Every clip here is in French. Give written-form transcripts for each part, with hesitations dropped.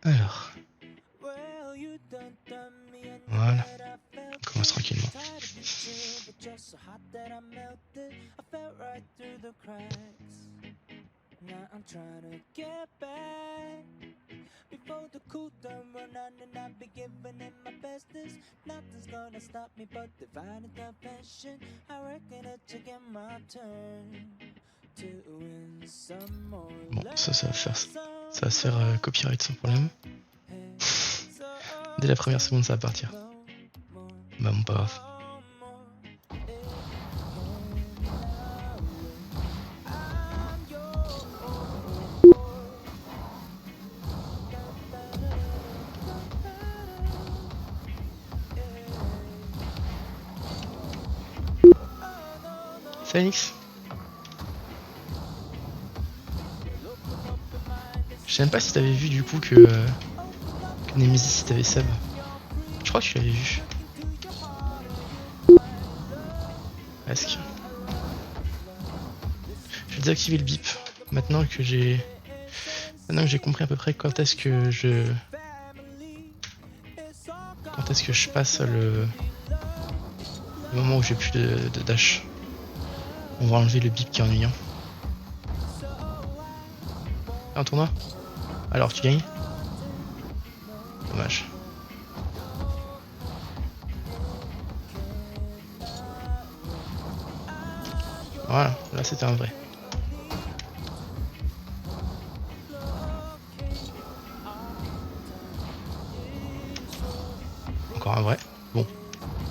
Alors, voilà, on commence tranquillement. Bon, ça va faire, ça va se faire copyright sans problème. Dès la première seconde, ça va partir. Bah bon, pas grave. Phoenix. Je sais même pas si t'avais vu du coup que Nemesis t'avait sub. Je crois que tu l'avais vu. Presque. Je vais désactiver le bip. Maintenant que j'ai compris à peu près quand est-ce que je passe le moment où j'ai plus de dash. On va enlever le bip qui est ennuyant. Un tournoi? Alors tu gagnes? Dommage. Voilà, là c'était un vrai. Encore un vrai. Bon,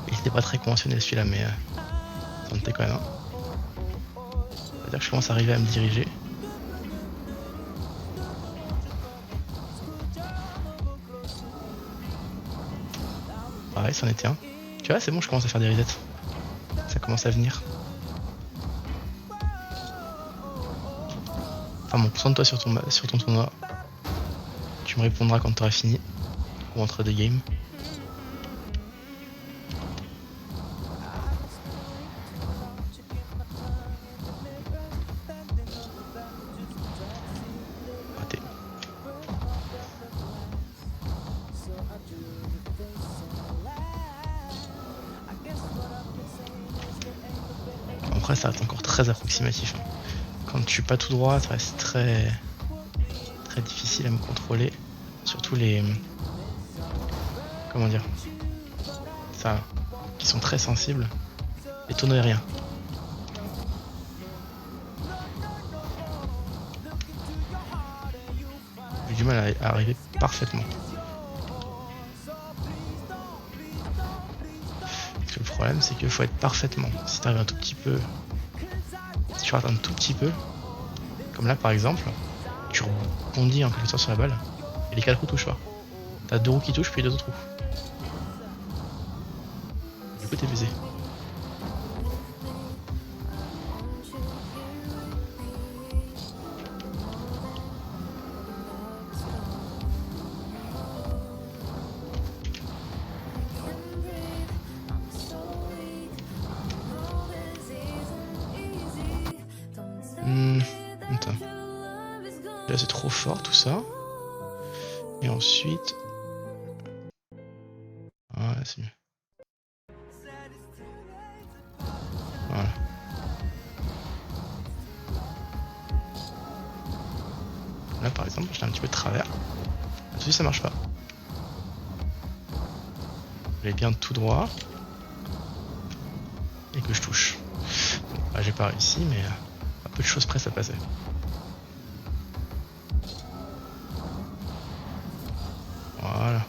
il était pas très conventionnel celui-là, mais ça en était quand même un. C'est-à-dire que je commence à arriver à me diriger. Pareil, c'en était un. Tu vois, c'est bon, je commence à faire des resets. Ça commence à venir. Enfin bon, concentre-toi sur ton tournoi. Tu me répondras quand tu auras fini. Ou entre des games. Raté. Après, ça reste encore très approximatif. Quand je suis pas tout droit, ça reste très difficile à me contrôler. Surtout les... Comment dire? Ça, qui sont très sensibles. Les tonneaux aériens. J'ai du mal à arriver parfaitement. Parce que le problème, c'est qu'il faut être parfaitement. Si tu arrives un tout petit peu... Si tu rates un tout petit peu, comme là par exemple, tu rebondis en quelque sorte sur la balle, et les 4 roues touchent pas. T'as 2 roues qui touchent, puis 2 autres roues. Du coup, t'es baisé. Attends. Là, c'est trop fort tout ça. Et ensuite... Voilà, c'est mieux. Voilà. Là, par exemple, j'étais un petit peu de travers. Tout de suite, ça marche pas. Je vais bien tout droit. Et que je touche. Bon, là, j'ai pas réussi, mais à peu de choses près, ça passait. Voilà.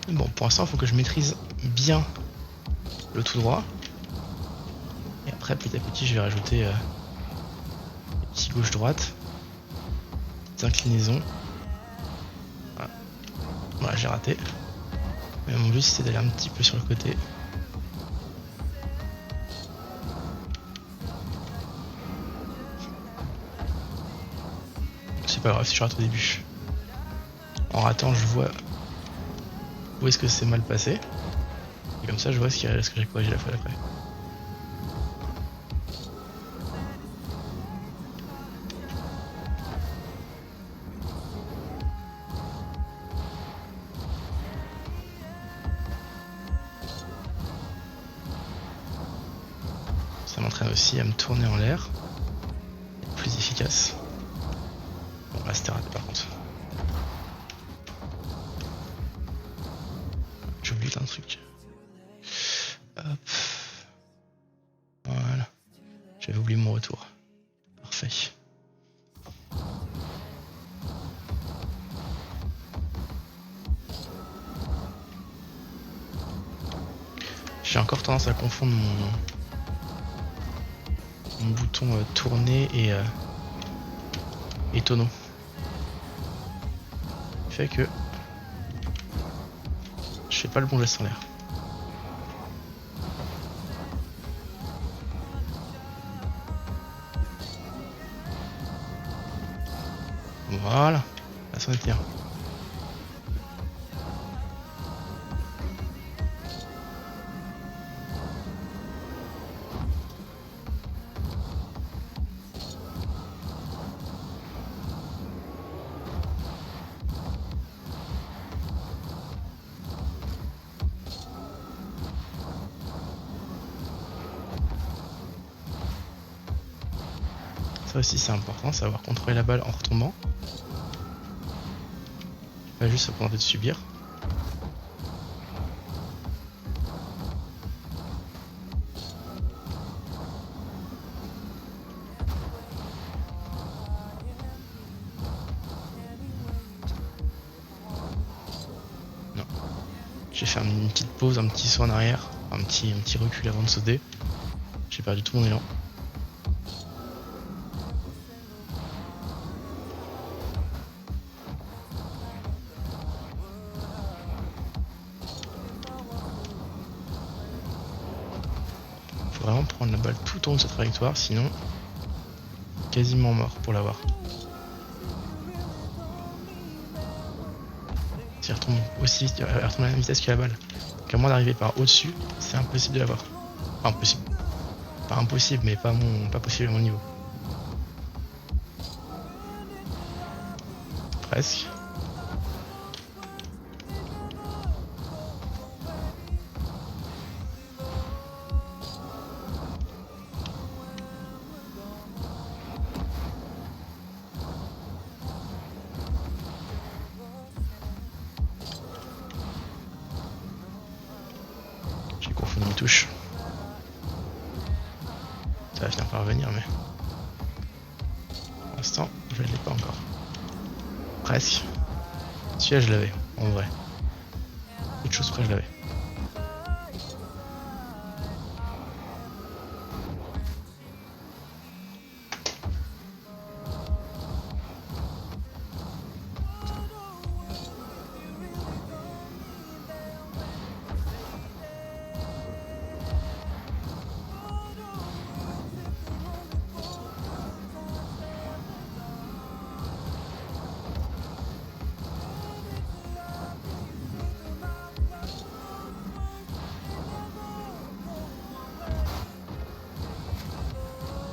Bon, pour l'instant, il faut que je maîtrise bien le tout droit. Et après, petit à petit, je vais rajouter les petits gauche-droite. Petites inclinaisons. Voilà, voilà, j'ai raté. Mais mon but, c'était d'aller un petit peu sur le côté. C'est pas grave si je rate au début. En ratant, je vois où est-ce que c'est mal passé. Et comme ça, je vois ce que j'ai corrigé la fois d'après. Ça m'entraîne aussi à me tourner en l'air. Plus efficace. Bon là c'était raté par contre. J'oublie un truc. Hop. Voilà. J'avais oublié mon retour. Parfait. J'ai encore tendance à confondre mon bouton tourner et tonneau. Fait que je fais pas le bon geste en l'air. Voilà, là c'en était un. Ça aussi c'est important, savoir contrôler la balle en retombant. Pas juste se contenter de subir. Non. J'ai fait une petite pause, un petit saut en arrière, un petit recul avant de sauter. J'ai perdu tout mon élan. Faut vraiment prendre la balle tout au long de sa trajectoire, sinon quasiment mort pour l'avoir. Si elle retombe aussi, elle retombe à la même vitesse que la balle, qu'à moins d'arriver par au-dessus, c'est impossible de l'avoir. Enfin, impossible. Pas impossible, mais pas possible à mon niveau. Presque. J'ai confondu mes touches. Ça va finir par revenir, mais pour l'instant, je ne l'ai pas encore. Presque. Celui-là, je l'avais, en vrai. Autre chose près, je l'avais.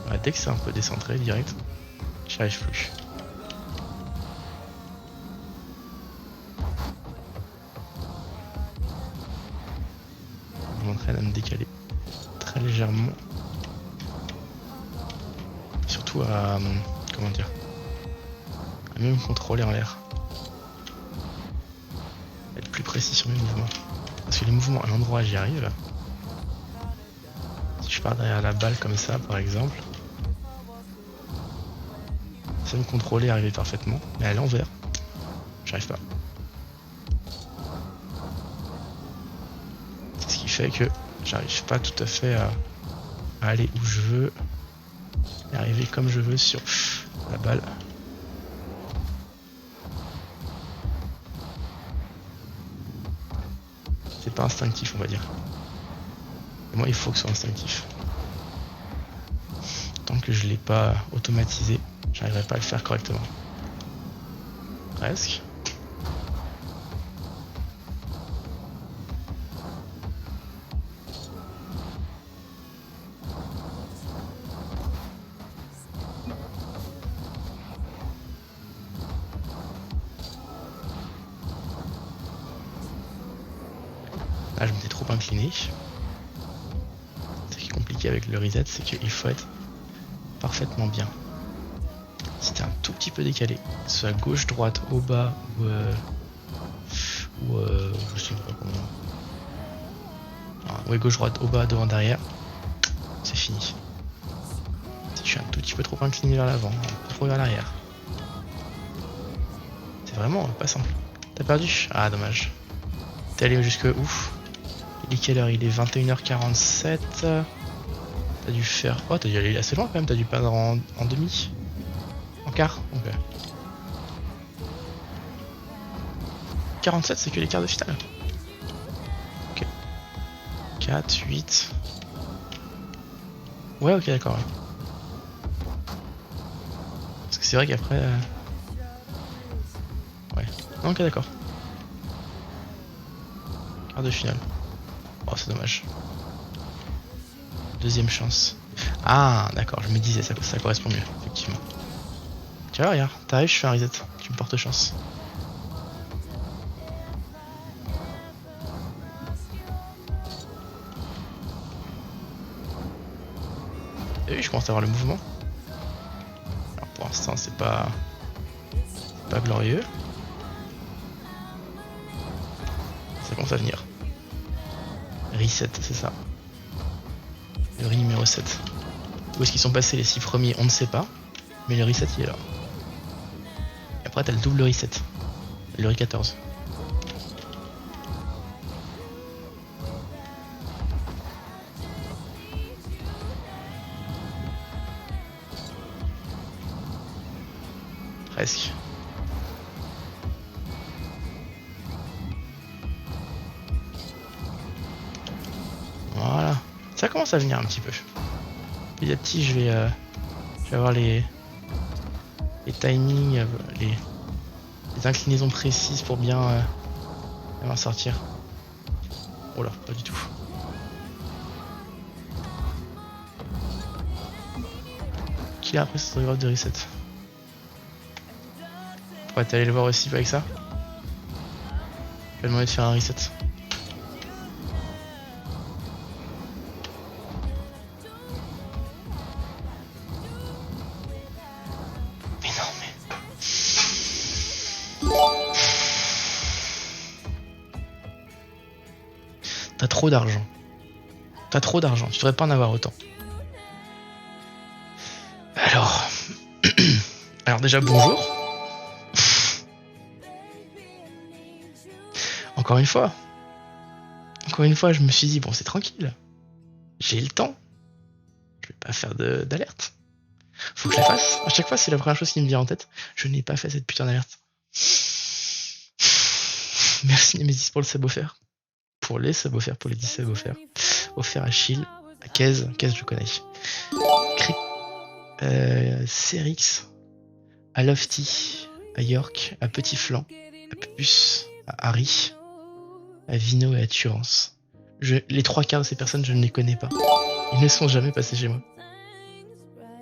Ouais, dès que c'est un peu décentré direct, j'y arrive plus. Je m'entraîne à me décaler très légèrement. Surtout à comment dire, à mieux me contrôler en l'air. Être plus précis sur mes mouvements. Parce que les mouvements à l'endroit j'y arrive. Si je pars derrière la balle comme ça par exemple, ça me contrôler, arriver parfaitement, mais à l'envers, j'arrive pas. C'est ce qui fait que j'arrive pas tout à fait à aller où je veux et arriver comme je veux sur la balle. C'est pas instinctif, on va dire. Et moi, il faut que ce soit instinctif. Tant que je l'ai pas automatisé, j'arriverai pas à le faire correctement. Presque. Là, je m'étais trop incliné. C'est compliqué. compliqué avec le reset, c'est qu'il faut être parfaitement bien. Si t'es un tout petit peu décalé, que ce soit à gauche, droite, au bas ou je sais pas comment. Ouais, gauche, droite, au bas, devant, derrière, c'est fini. Si je suis un tout petit peu trop incliné vers l'avant, un peu trop vers l'arrière. C'est vraiment pas simple. T'as perdu? Ah, dommage. T'es allé jusque ouf. Il est quelle heure? Il est 21h47. T'as dû faire. Oh, t'as dû aller assez loin quand même, t'as dû perdre en demi? En quart? Ok. 47, c'est que les quarts de finale. Ok. 4, 8. Ouais, ok, d'accord. Ouais. Parce que c'est vrai qu'après. Ouais. Non, ok, d'accord. Quart de finale. Oh, c'est dommage. Deuxième chance. Ah, d'accord, je me disais, ça correspond mieux, effectivement. Tu vois, regarde, t'arrives, je fais un reset. Tu me portes chance. Et oui, je commence à avoir le mouvement. Alors pour l'instant, c'est pas glorieux. Ça commence à venir. Reset, c'est ça. Le riz numéro 7. Où est-ce qu'ils sont passés les 6 premiers? On ne sait pas. Mais le reset, il est là. Et après, t'as le double reset. Le riz 14. Presque. Voilà. Ça commence à venir un petit peu. Petit à petit, je vais avoir les timings, les inclinaisons précises pour bien sortir. Oh là, pas du tout. Qui a après cette grave de reset? Ouais, t'es allé le voir aussi avec ça? Je vais demander de faire un reset. Mais non, mais... T'as trop d'argent. T'as trop d'argent, tu devrais pas en avoir autant. Alors... Alors déjà, bonjour. Encore une fois, je me suis dit, bon, c'est tranquille. J'ai le temps. Je vais pas faire d'alerte. Faut que je la fasse. À chaque fois, c'est la première chose qui me vient en tête. Je n'ai pas fait cette putain d'alerte. Merci Nemesis pour le sub offert. Pour les subs offerts, pour les 10 subs offerts. Offert à Chill, à Kez je connais. Serix, à Lofty, à York, à Petit Flanc, à Pupus, à Harry, à Vino et à Turance. Les 3 quarts de ces personnes, je ne les connais pas. Ils ne sont jamais passés chez moi.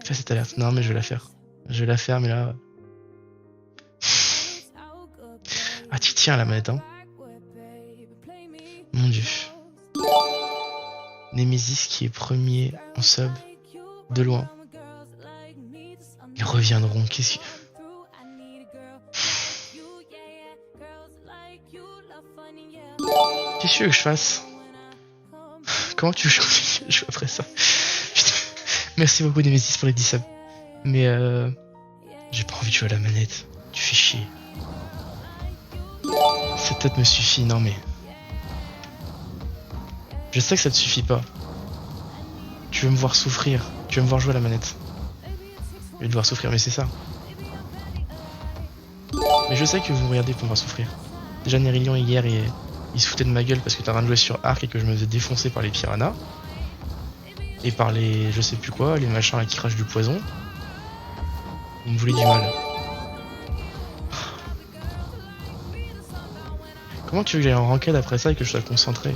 Fais cette alerte. Non, mais je vais la faire. Je vais la faire, mais là... Ah, tu tiens la manette, hein. Mon dieu. Nemesis qui est premier en sub, de loin. Ils reviendront, qu'est-ce que... Qu'est-ce que tu veux que je fasse? Comment tu veux que je joue après ça? Putain. Merci beaucoup Nemesis pour les 10 subs. Mais j'ai pas envie de jouer à la manette. Tu fais chier. Cette tête me suffit, non mais... Je sais que ça te suffit pas. Tu veux me voir souffrir. Tu veux me voir jouer à la manette. Je vais devoir souffrir, mais c'est ça. Mais je sais que vous me regardez pour me voir souffrir. Déjà Nerilion hier, il se foutait de ma gueule parce que t'as rien de jouer sur Arc et que je me faisais défoncer par les piranhas. Et par les... je sais plus quoi, les machins là qui crachent du poison. Il me voulait du mal. Comment tu veux que j'aille en ranked après ça et que je sois concentré?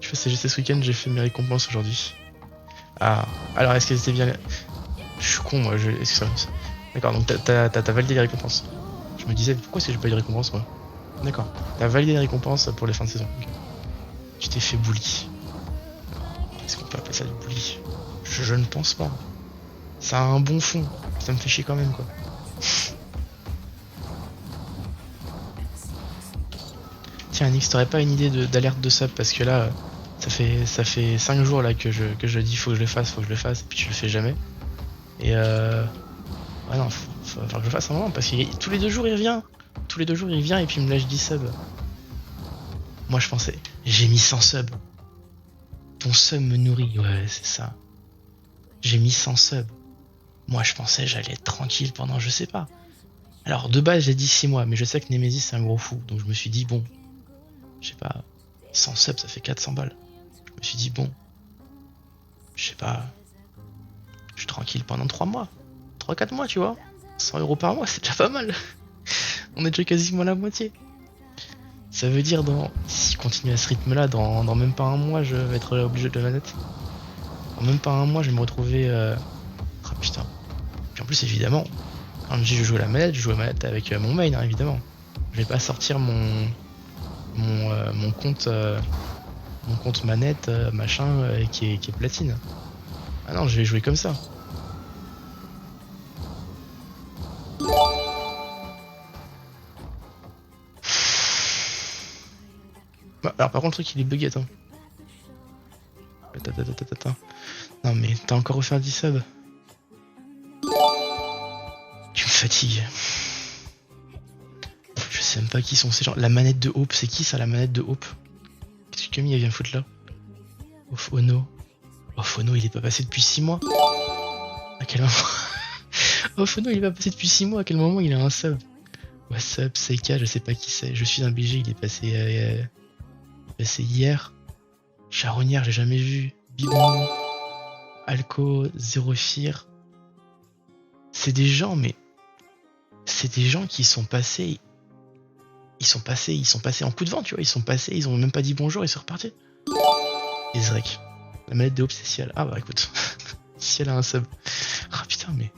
Je fais CGC ce week-end, j'ai fait mes récompenses aujourd'hui. Ah, alors est-ce qu'elles étaient bien... Je suis con moi, D'accord, donc t'as validé les récompenses. Je me disais, pourquoi est-ce que j'ai pas eu de récompense moi? D'accord. T'as validé les récompenses pour les fins de saison. Ok. Tu t'es fait bully. Est-ce qu'on peut appeler ça du bully? Je ne pense pas. Ça a un bon fond. Ça me fait chier quand même, quoi. Tiens, Nix, t'aurais pas une idée d'alerte de sub? Parce que là, ça fait 5 jours là que je dis faut que je le fasse, faut que je le fasse, et puis tu le fais jamais. Et ouais, non, faut que je le fasse un moment, parce que tous les 2 jours il revient. Tous les 2 jours il vient et puis il me lâche 10 subs. Moi je pensais, j'ai mis 100 subs. Ton sub me nourrit, ouais, c'est ça. J'ai mis 100 subs. Moi je pensais j'allais être tranquille pendant je sais pas. Alors de base j'ai dit 6 mois, mais je sais que Nemesis c'est un gros fou. Donc je me suis dit bon, je sais pas, 100 subs ça fait 400 balles. Je me suis dit bon, je sais pas, je suis tranquille pendant 3 mois. 3-4 mois tu vois. 100 € par mois c'est déjà pas mal. On est déjà quasiment à la moitié. Ça veut dire si je continue à ce rythme là, dans même pas un mois je vais être obligé de la manette. En même pas un mois je vais me retrouver... Ah putain. Puis en plus évidemment, quand je joue à la manette, je joue à la manette avec mon main hein, évidemment. Je vais pas sortir mon compte manette machin qui est platine. Ah non, je vais jouer comme ça. Bah, alors par contre le truc il est bugué attends. Attends. Non mais t'as encore offert 10 subs. Tu me fatigues. Je sais même pas qui sont ces gens. La manette de Hope, c'est qui ça la manette de Hope? Qu'est-ce que Camille elle vient foutre là? Ophono. Ophono il est pas passé depuis 6 mois. À quel moment? Ophono il est pas passé depuis 6 mois, à quel moment il a un sub? What's up, Seika, je sais pas qui c'est. Je suis un BG, il est passé hier. Charonnière, j'ai jamais vu. Bibon, Alco, Zérophir. C'est des gens, mais c'est des gens qui sont passés. Ils sont passés en coup de vent, tu vois. Ils sont passés, ils ont même pas dit bonjour, ils sont repartis. Ezrek. La manette de Hope, c'est Ciel. Ah bah écoute. Ciel a un sub. Ah putain, mais.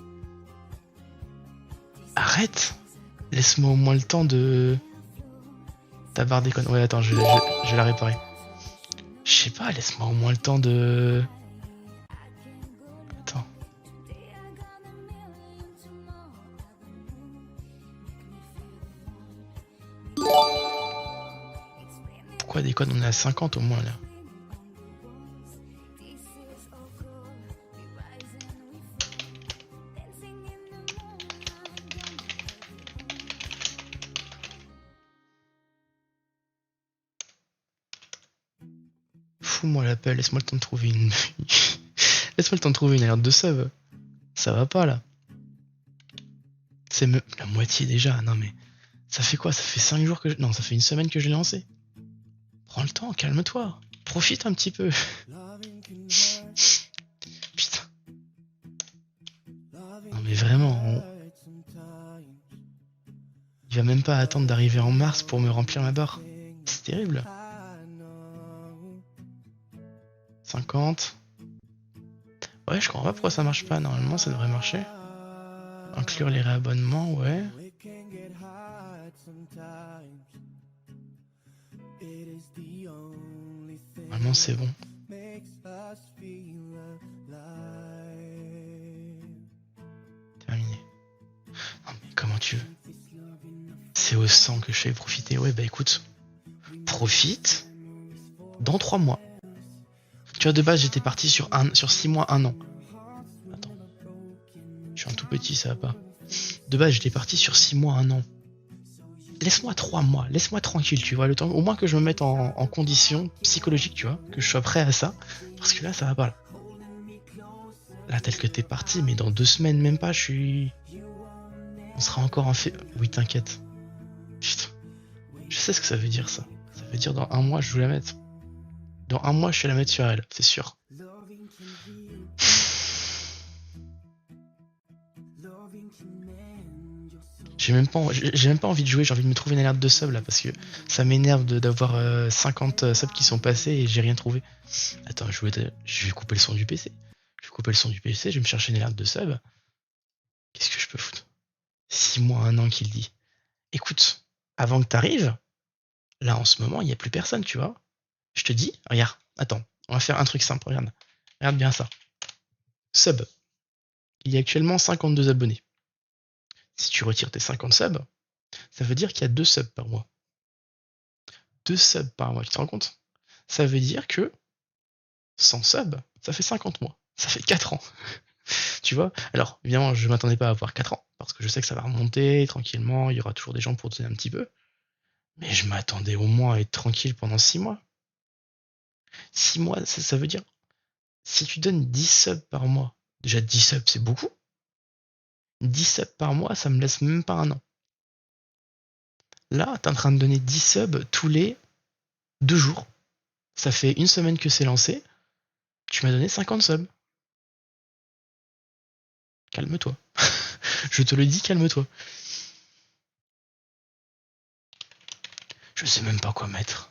Arrête! Laisse-moi au moins le temps de. Ta barre déconne. Ouais, attends, je vais la réparer. Je sais pas, laisse-moi au moins le temps de. Attends. Pourquoi déconne? On est à 50 au moins là. Fous-moi l'appel, laisse-moi le temps de trouver une. Laisse-moi le temps de trouver une alerte de sub. Ça va pas là. C'est la moitié déjà. Non mais. Ça fait quoi? Ça fait 5 jours que je. Non, ça fait une semaine que je l'ai lancé. Prends le temps, calme-toi. Profite un petit peu. Putain. Non mais vraiment. Il va même pas attendre d'arriver en mars pour me remplir ma barre. C'est terrible. 50. Ouais, je comprends pas pourquoi ça marche pas. Normalement, ça devrait marcher. Inclure les réabonnements, ouais. Normalement, c'est bon. Terminé. Non, mais comment tu veux? C'est au sang que je fais profiter. Ouais, bah écoute. Profite. Dans 3 mois. Tu vois, de base, j'étais parti sur 6 mois, 1 an. Attends. Je suis un tout petit, ça va pas. De base, j'étais parti sur 6 mois, 1 an. Laisse-moi 3 mois, laisse-moi tranquille, tu vois, le temps, au moins que je me mette en condition psychologique, tu vois, que je sois prêt à ça, parce que là, ça va pas, là, tel que t'es parti, mais dans 2 semaines, même pas, on sera encore en fait, oui, t'inquiète, putain, je sais ce que ça veut dire, ça veut dire dans 1 mois, je vais la mettre, dans 1 mois, je vais la mettre sur elle, c'est sûr. J'ai même pas envie de jouer, j'ai envie de me trouver une alerte de sub là parce que ça m'énerve d'avoir 50 subs qui sont passés et j'ai rien trouvé. Attends, je vais couper le son du PC. Je vais couper le son du PC, je vais me chercher une alerte de sub. Qu'est-ce que je peux foutre? 6 mois, 1 an qu'il dit. Écoute, avant que t'arrives, Là, en ce moment, il n'y a plus personne, tu vois. Je te dis, regarde, attends, on va faire un truc simple, regarde. Regarde bien ça. Sub. Il y a actuellement 52 abonnés. Si tu retires tes 50 subs, ça veut dire qu'il y a 2 subs par mois. 2 subs par mois, tu te rends compte? Ça veut dire que 100 subs, ça fait 50 mois. Ça fait 4 ans. Tu vois? Alors, évidemment, je m'attendais pas à avoir 4 ans, parce que je sais que ça va remonter tranquillement, il y aura toujours des gens pour te donner un petit peu. Mais je m'attendais au moins à être tranquille pendant 6 mois. 6 mois, ça veut dire, si tu donnes 10 subs par mois, déjà 10 subs, c'est beaucoup. 10 subs par mois, ça me laisse même pas un an. Là, t'es en train de donner 10 subs tous les 2 jours. Ça fait une semaine que c'est lancé. Tu m'as donné 50 subs. Calme-toi. Je te le dis, calme-toi. Je sais même pas quoi mettre.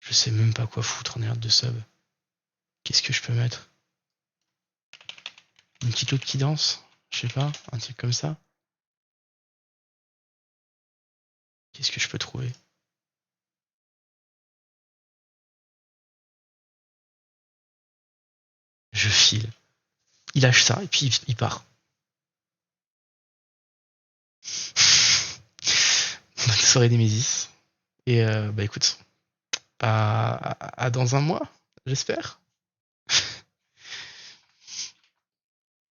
Je sais même pas quoi foutre en air de sub. Qu'est-ce que je peux mettre? Une petite loupe qui danse? Je sais pas, un truc comme ça. Qu'est-ce que je peux trouver? Je file. Il lâche ça et puis il part. Bonne soirée Nemesis. Et bah écoute, à dans un mois, j'espère.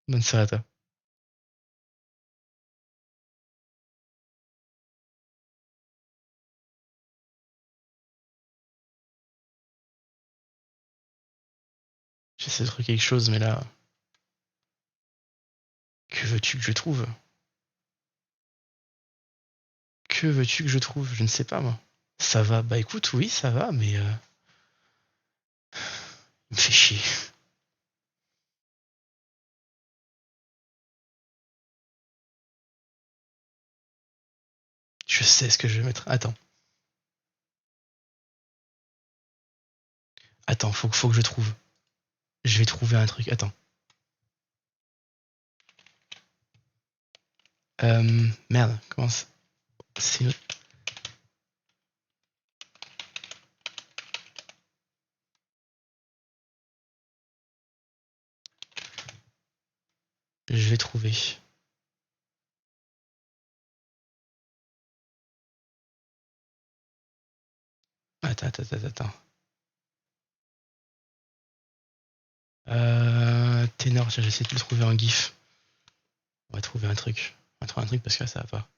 Bonne soirée à toi. J'essaie de trouver quelque chose, mais là, que veux-tu que je trouve? Que veux-tu que je trouve? Je ne sais pas moi. Ça va, bah écoute, oui, ça va, mais il me fait chier. Je sais ce que je vais mettre. Attends. Attends, faut que je trouve. Je vais trouver un truc. Attends. Merde, comment ça? C'est une autre- Je vais trouver. Attends. Ténor, tiens, j'essaie de le trouver en gif. On va trouver un truc. On va trouver un truc parce que là, ça va pas.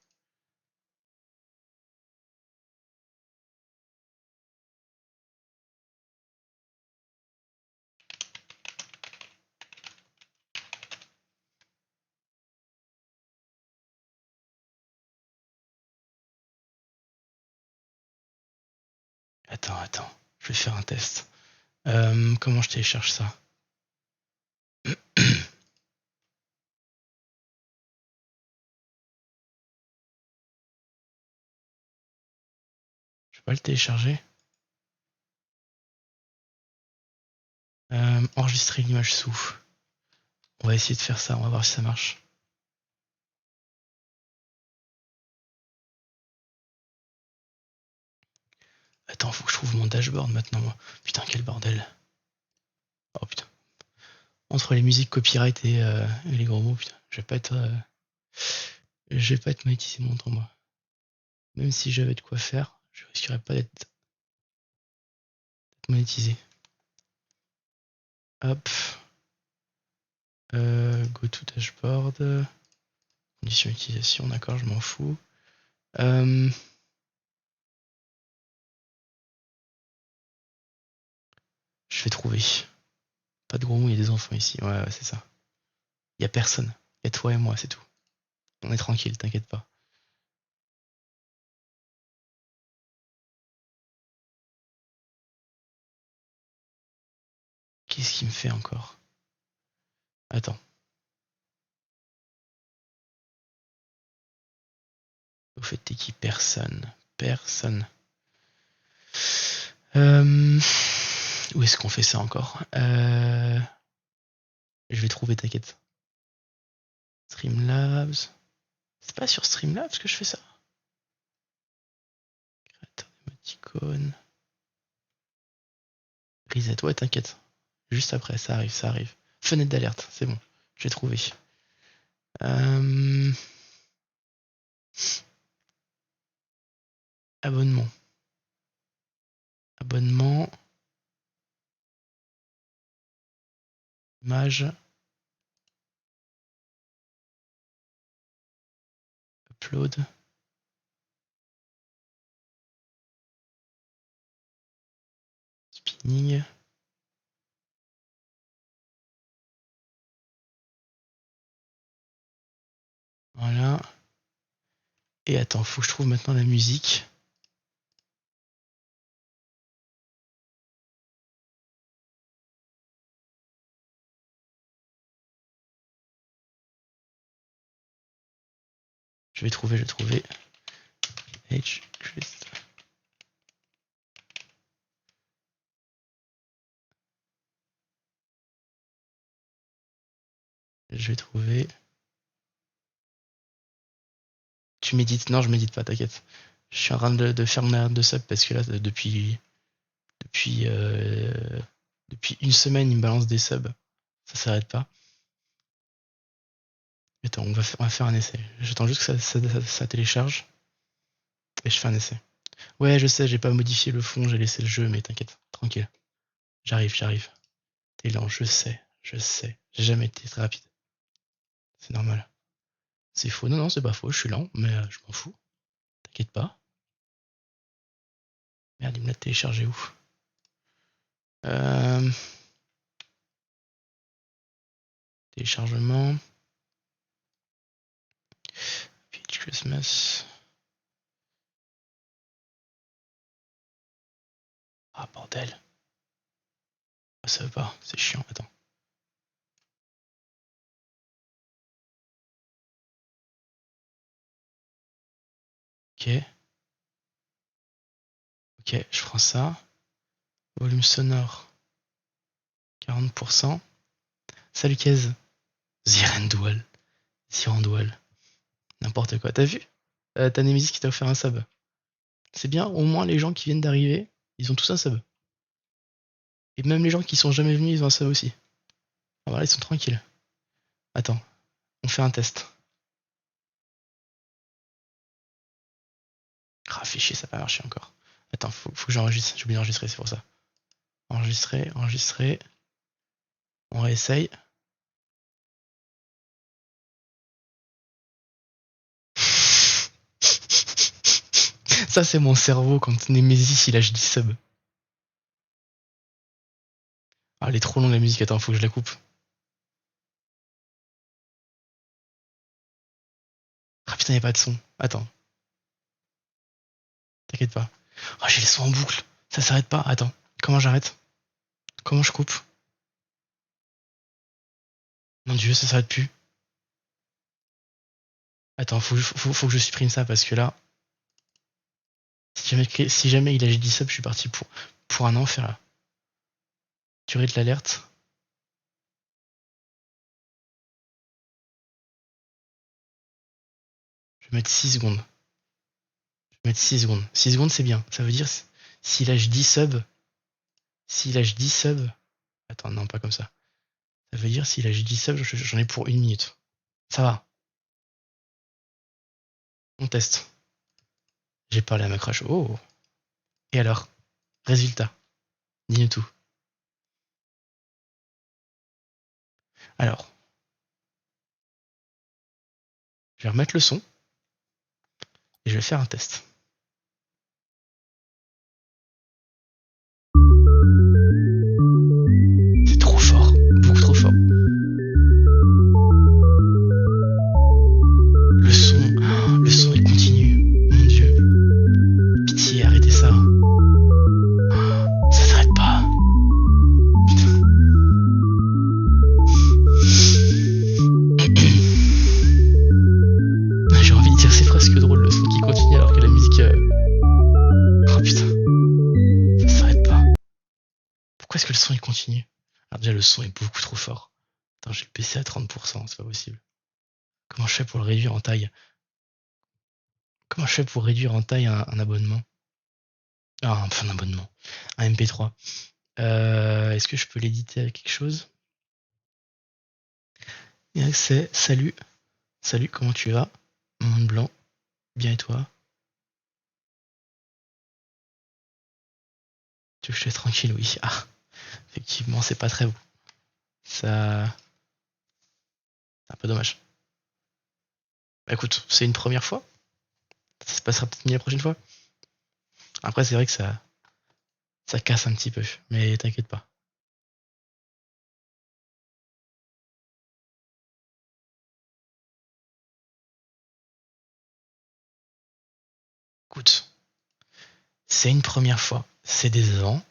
Attends. Je vais faire un test. Comment je télécharge ça? Je peux pas le télécharger. Enregistrer l'image sous. On va essayer de faire ça, on va voir si ça marche. Attends, faut que je trouve mon dashboard maintenant, moi. Putain, quel bordel. Oh putain. Entre les musiques copyright et les gros mots, putain, je vais pas être monétisé mon temps, moi. Même si j'avais de quoi faire, je risquerais pas d'être monétisé. Hop. Go to dashboard. Conditions d'utilisation, d'accord, je m'en fous. Je vais trouver. Pas de gros mots, il y a des enfants ici. Ouais, c'est ça. Il y a personne. Il y a toi et moi, c'est tout. On est tranquille, t'inquiète pas. Qu'est-ce qu'il me fait encore? Attends. Au fait, t'es qui? Personne. Euh, Où est-ce qu'on fait ça encore? Je vais trouver, t'inquiète. Streamlabs. C'est pas sur Streamlabs que je fais ça? Icône. Reset, ouais, t'inquiète. Juste après, ça arrive, ça arrive. Fenêtre d'alerte, c'est bon, j'ai trouvé. Abonnement. Abonnement. Image. Upload. Spinning. Voilà. Et attends, faut que je trouve maintenant la musique. Je vais trouver. H. Christ. Je vais trouver. Tu médites? Non, je médite pas, t'inquiète. Je suis en train de faire mon alerte de sub parce que là, depuis une semaine, il me balance des subs. Ça s'arrête pas. Attends, on va faire un essai. J'attends juste que ça télécharge. Et je fais un essai. Ouais, je sais, j'ai pas modifié le fond, j'ai laissé le jeu, mais t'inquiète, tranquille. J'arrive. T'es lent, je sais. J'ai jamais été très rapide. C'est normal. C'est faux. Non, c'est pas faux, je suis lent, mais je m'en fous. T'inquiète pas. Merde, il me l'a téléchargé où? Téléchargement. Peach Christmas. Ah, bordel. Ah, ça veut pas, c'est chiant, attends. Ok, je prends ça. Volume sonore. 40%. Salut Kez. Zirendoual. N'importe quoi. T'as vu? T'as Nemesis qui t'a offert un sub. C'est bien, au moins les gens qui viennent d'arriver, ils ont tous un sub. Et même les gens qui sont jamais venus, ils ont un sub aussi. Ah, voilà, ils sont tranquilles. Attends, on fait un test. Ah, fais chier, ça va pas marcher encore. Attends, faut que j'enregistre. J'ai oublié d'enregistrer, c'est pour ça. Enregistrer. On réessaye. Ça, c'est mon cerveau quand Nemesis il lâche 10 subs. Ah, elle est trop longue la musique, attends, faut que je la coupe. Ah putain, y'a pas de son. Attends. T'inquiète pas. Oh, j'ai le son en boucle. Ça s'arrête pas. Attends. Comment j'arrête? Comment je coupe? Mon dieu, ça s'arrête plus. Attends, faut que je supprime ça parce que là, si jamais il a 10 subs, je suis parti pour un enfer là. Durée de l'alerte. Je vais mettre 6 secondes. 6 secondes, c'est bien. Ça veut dire s'il lâche 10 subs. Attends, non, pas comme ça. Ça veut dire s'il lâche 10 subs, j'en ai pour 1 minute. Ça va. On teste. J'ai parlé à ma crush. Oh. Et alors? Résultat. Dis-nous tout. Alors. Je vais remettre le son. Et je vais faire un test. C'est trop fort. Beaucoup trop fort. Le son il continue. Mon dieu. Pitié, arrêtez ça. Ça s'arrête pas. Putain. J'ai envie de dire c'est presque drôle le son qui continue alors que la musique... Oh putain. Ça s'arrête pas. Pourquoi est-ce que le son il continue? Alors déjà le son est beaucoup trop fort. Attends, j'ai le PC à 30%, c'est pas possible. Comment je fais pour le réduire en taille? Comment je fais pour réduire en taille un abonnement? Ah, enfin un abonnement. Un MP3. Est-ce que je peux l'éditer avec quelque chose? Et accès, salut. Salut, comment tu vas? Monde blanc, bien et toi? Tu veux que je te laisse tranquille, oui. Ah, effectivement, c'est pas très beau. Ça. C'est un peu dommage. Bah écoute, c'est une première fois. Ça se passera peut-être mieux la prochaine fois. Après, c'est vrai que ça casse un petit peu. Mais t'inquiète pas. Écoute, c'est une première fois. C'est décevant.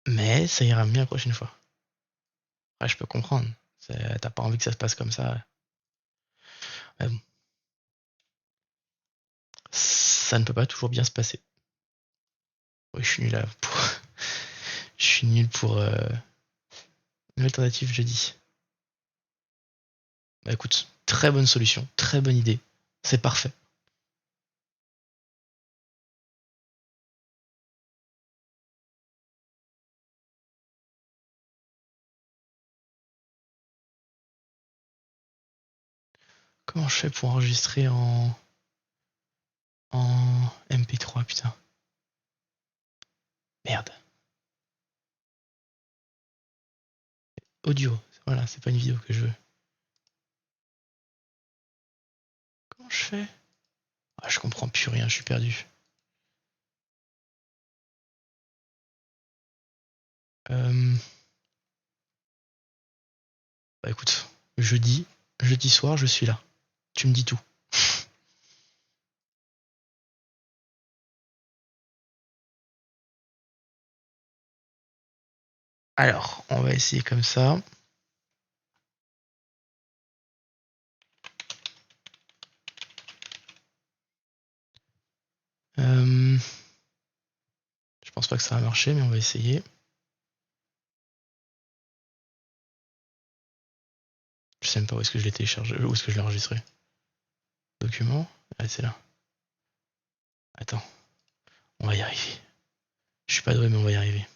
Mais ça ira mieux la prochaine fois. Ouais, je peux comprendre. T'as pas envie que ça se passe comme ça. Mais bon, ça ne peut pas toujours bien se passer. Oui, je suis nul pour... je suis nul pour une alternative jeudi. Bah écoute, très bonne solution, très bonne idée. C'est parfait. Comment je fais pour enregistrer en MP3, putain? Merde. Audio. Voilà, c'est pas une vidéo que je veux. Comment je fais? Ah, je comprends plus rien, je suis perdu. Euh, Bah écoute, jeudi soir, je suis là. Tu me dis tout. Alors, on va essayer comme ça. Euh, je pense pas que ça va marcher, mais on va essayer. Je sais même pas où est-ce que je l'ai téléchargé, où est-ce que je l'ai enregistré. Document. Allez, c'est là. Attends, on va y arriver. Je suis pas doué, mais on va y arriver.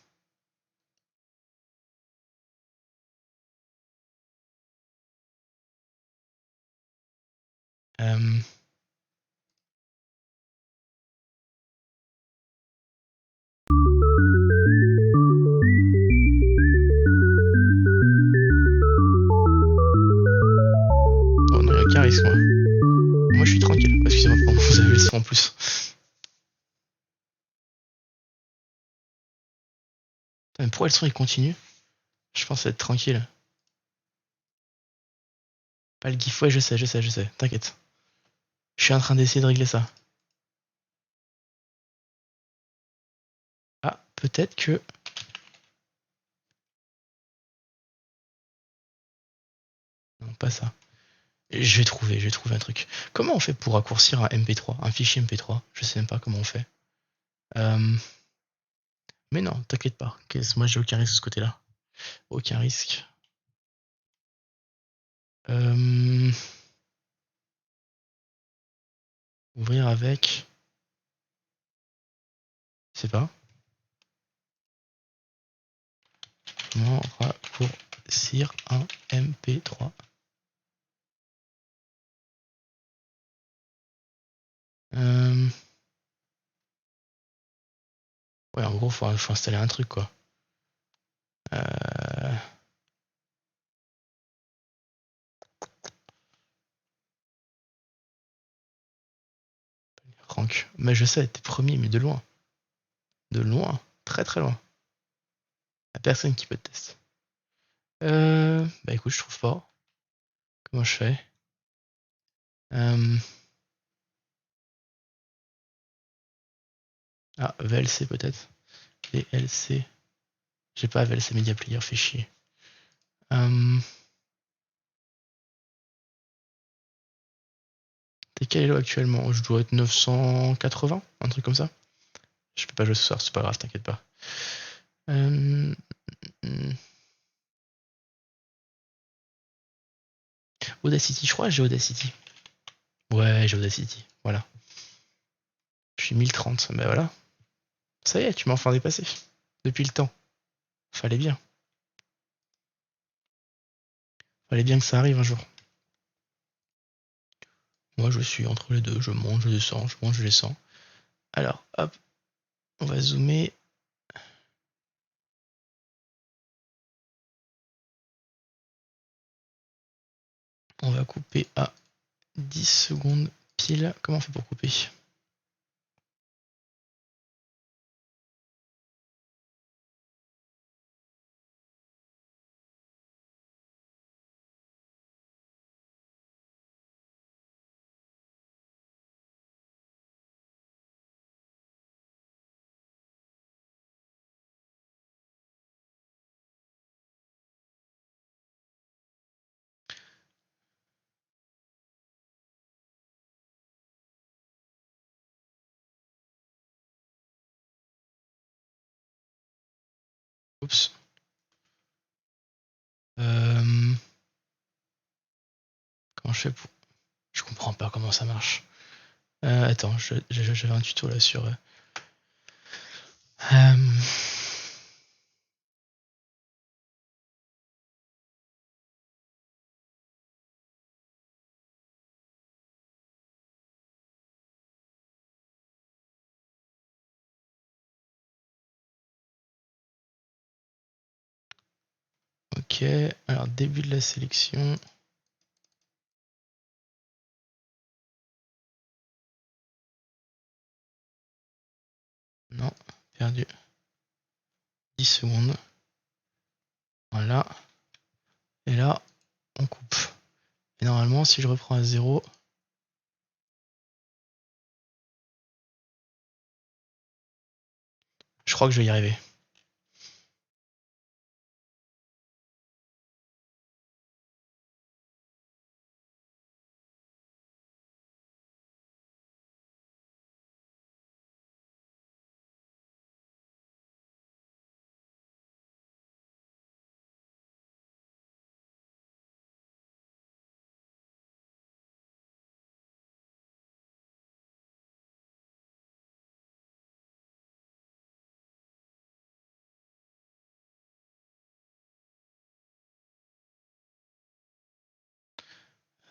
Euh, Oh non, y a aucun risque, moi. Moi, je suis tranquille. Excusez-moi, pardon, vous avez le son en plus. Mais pourquoi le son il continue? Je pense être tranquille. Pas le gif, ouais, je sais, t'inquiète. Je suis en train d'essayer de régler ça. Ah, peut-être que. Non, pas ça. Je vais trouver un truc. Comment on fait pour raccourcir un MP3, un fichier MP3? Je sais même pas comment on fait. Euh, Mais non, t'inquiète pas. Moi, j'ai aucun risque de ce côté-là. Aucun risque. Euh, Ouvrir avec. Je sais pas. Comment raccourcir un MP3? Euh, Ouais, en gros, faut installer un truc, quoi. Euh... Rank. Mais je sais, t'es premier, mais de loin. De loin. Très très loin. Y'a personne qui peut te tester. Bah écoute, je trouve pas. Comment je fais? euh... Ah, VLC peut-être. VLC. J'ai pas VLC Media Player, fait chier. T'es quel elo actuellement? Je dois être 980, un truc comme ça. Je peux pas jouer ce soir, c'est pas grave, t'inquiète pas. Euh... Audacity, je crois que j'ai Audacity. Ouais, j'ai Audacity, voilà. Je suis 1030, bah voilà. Ça y est, tu m'as enfin dépassé. Depuis le temps. Fallait bien. Fallait bien que ça arrive un jour. Moi, je suis entre les deux. Je monte, je descends, je monte, je descends. Alors, hop, on va zoomer. On va couper à 10 secondes pile. Comment on fait pour couper? Oups. Comment je fais pour... Je comprends pas comment ça marche. Attends, j'avais un tuto là sur... Ok, alors début de la sélection. Non, perdu. 10 secondes. Voilà. Et là, on coupe. Et normalement, si je reprends à 0, je crois que je vais y arriver.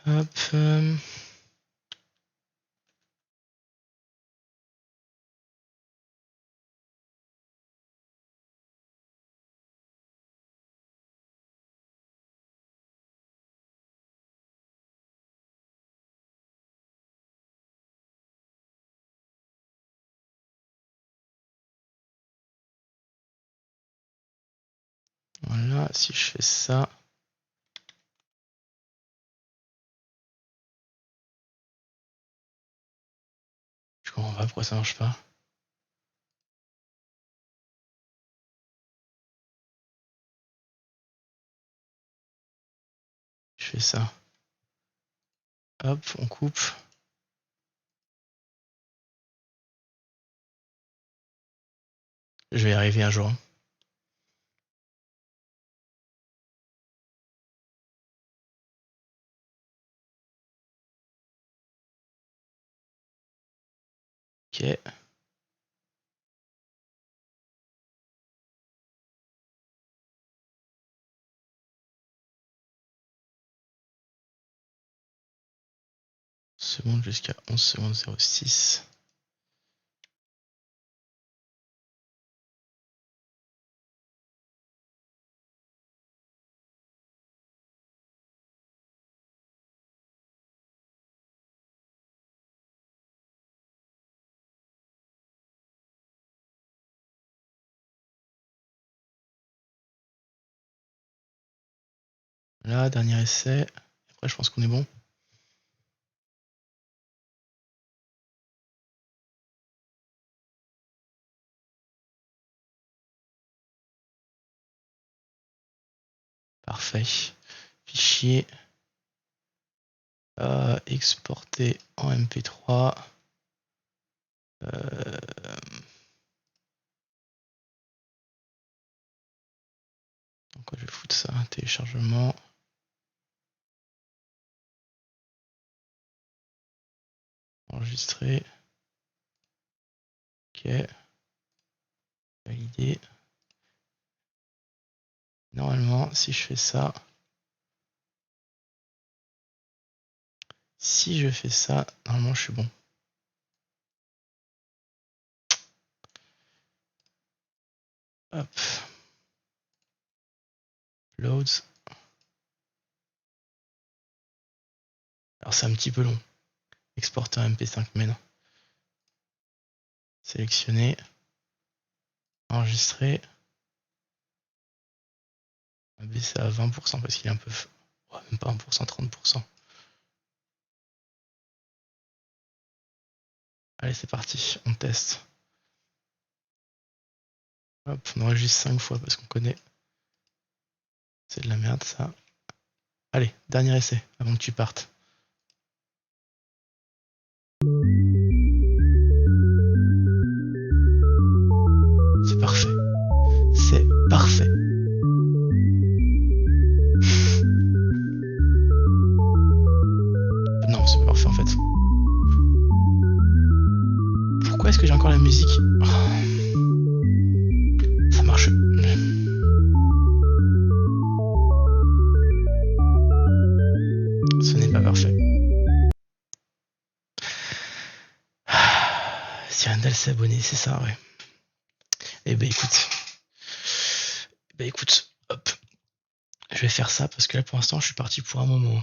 Hop. Voilà, si je fais ça... Je comprends pas pourquoi ça marche pas. Je fais ça. Hop, on coupe. Je vais y arriver un jour. Ok. Seconde jusqu'à 11 secondes 06. Là, dernier essai. Après, je pense qu'on est bon. Parfait. Fichier. Exporter en MP3. Donc, je vais foutre ça. Téléchargement. Enregistrer. Ok. Valider. Normalement, si je fais ça, normalement je suis bon. Hop. Loads. Alors c'est un petit peu long. Exporter un MP5 mais non. Sélectionner. Enregistrer. On va baisser à 20% parce qu'il est un peu... Ouais, même pas 1%, 30%. Allez, c'est parti, on teste. Hop, on enregistre 5 fois parce qu'on connaît. C'est de la merde ça. Allez, dernier essai avant que tu partes. C'est parfait. C'est parfait. Non, c'est pas parfait en fait. Pourquoi est-ce que j'ai encore la musique? Oh. Ça marche. Ce n'est pas parfait. Cyrandal s'est abonné, c'est ça, ouais. Eh ben écoute, hop. Je vais faire ça parce que là pour l'instant je suis parti pour un moment.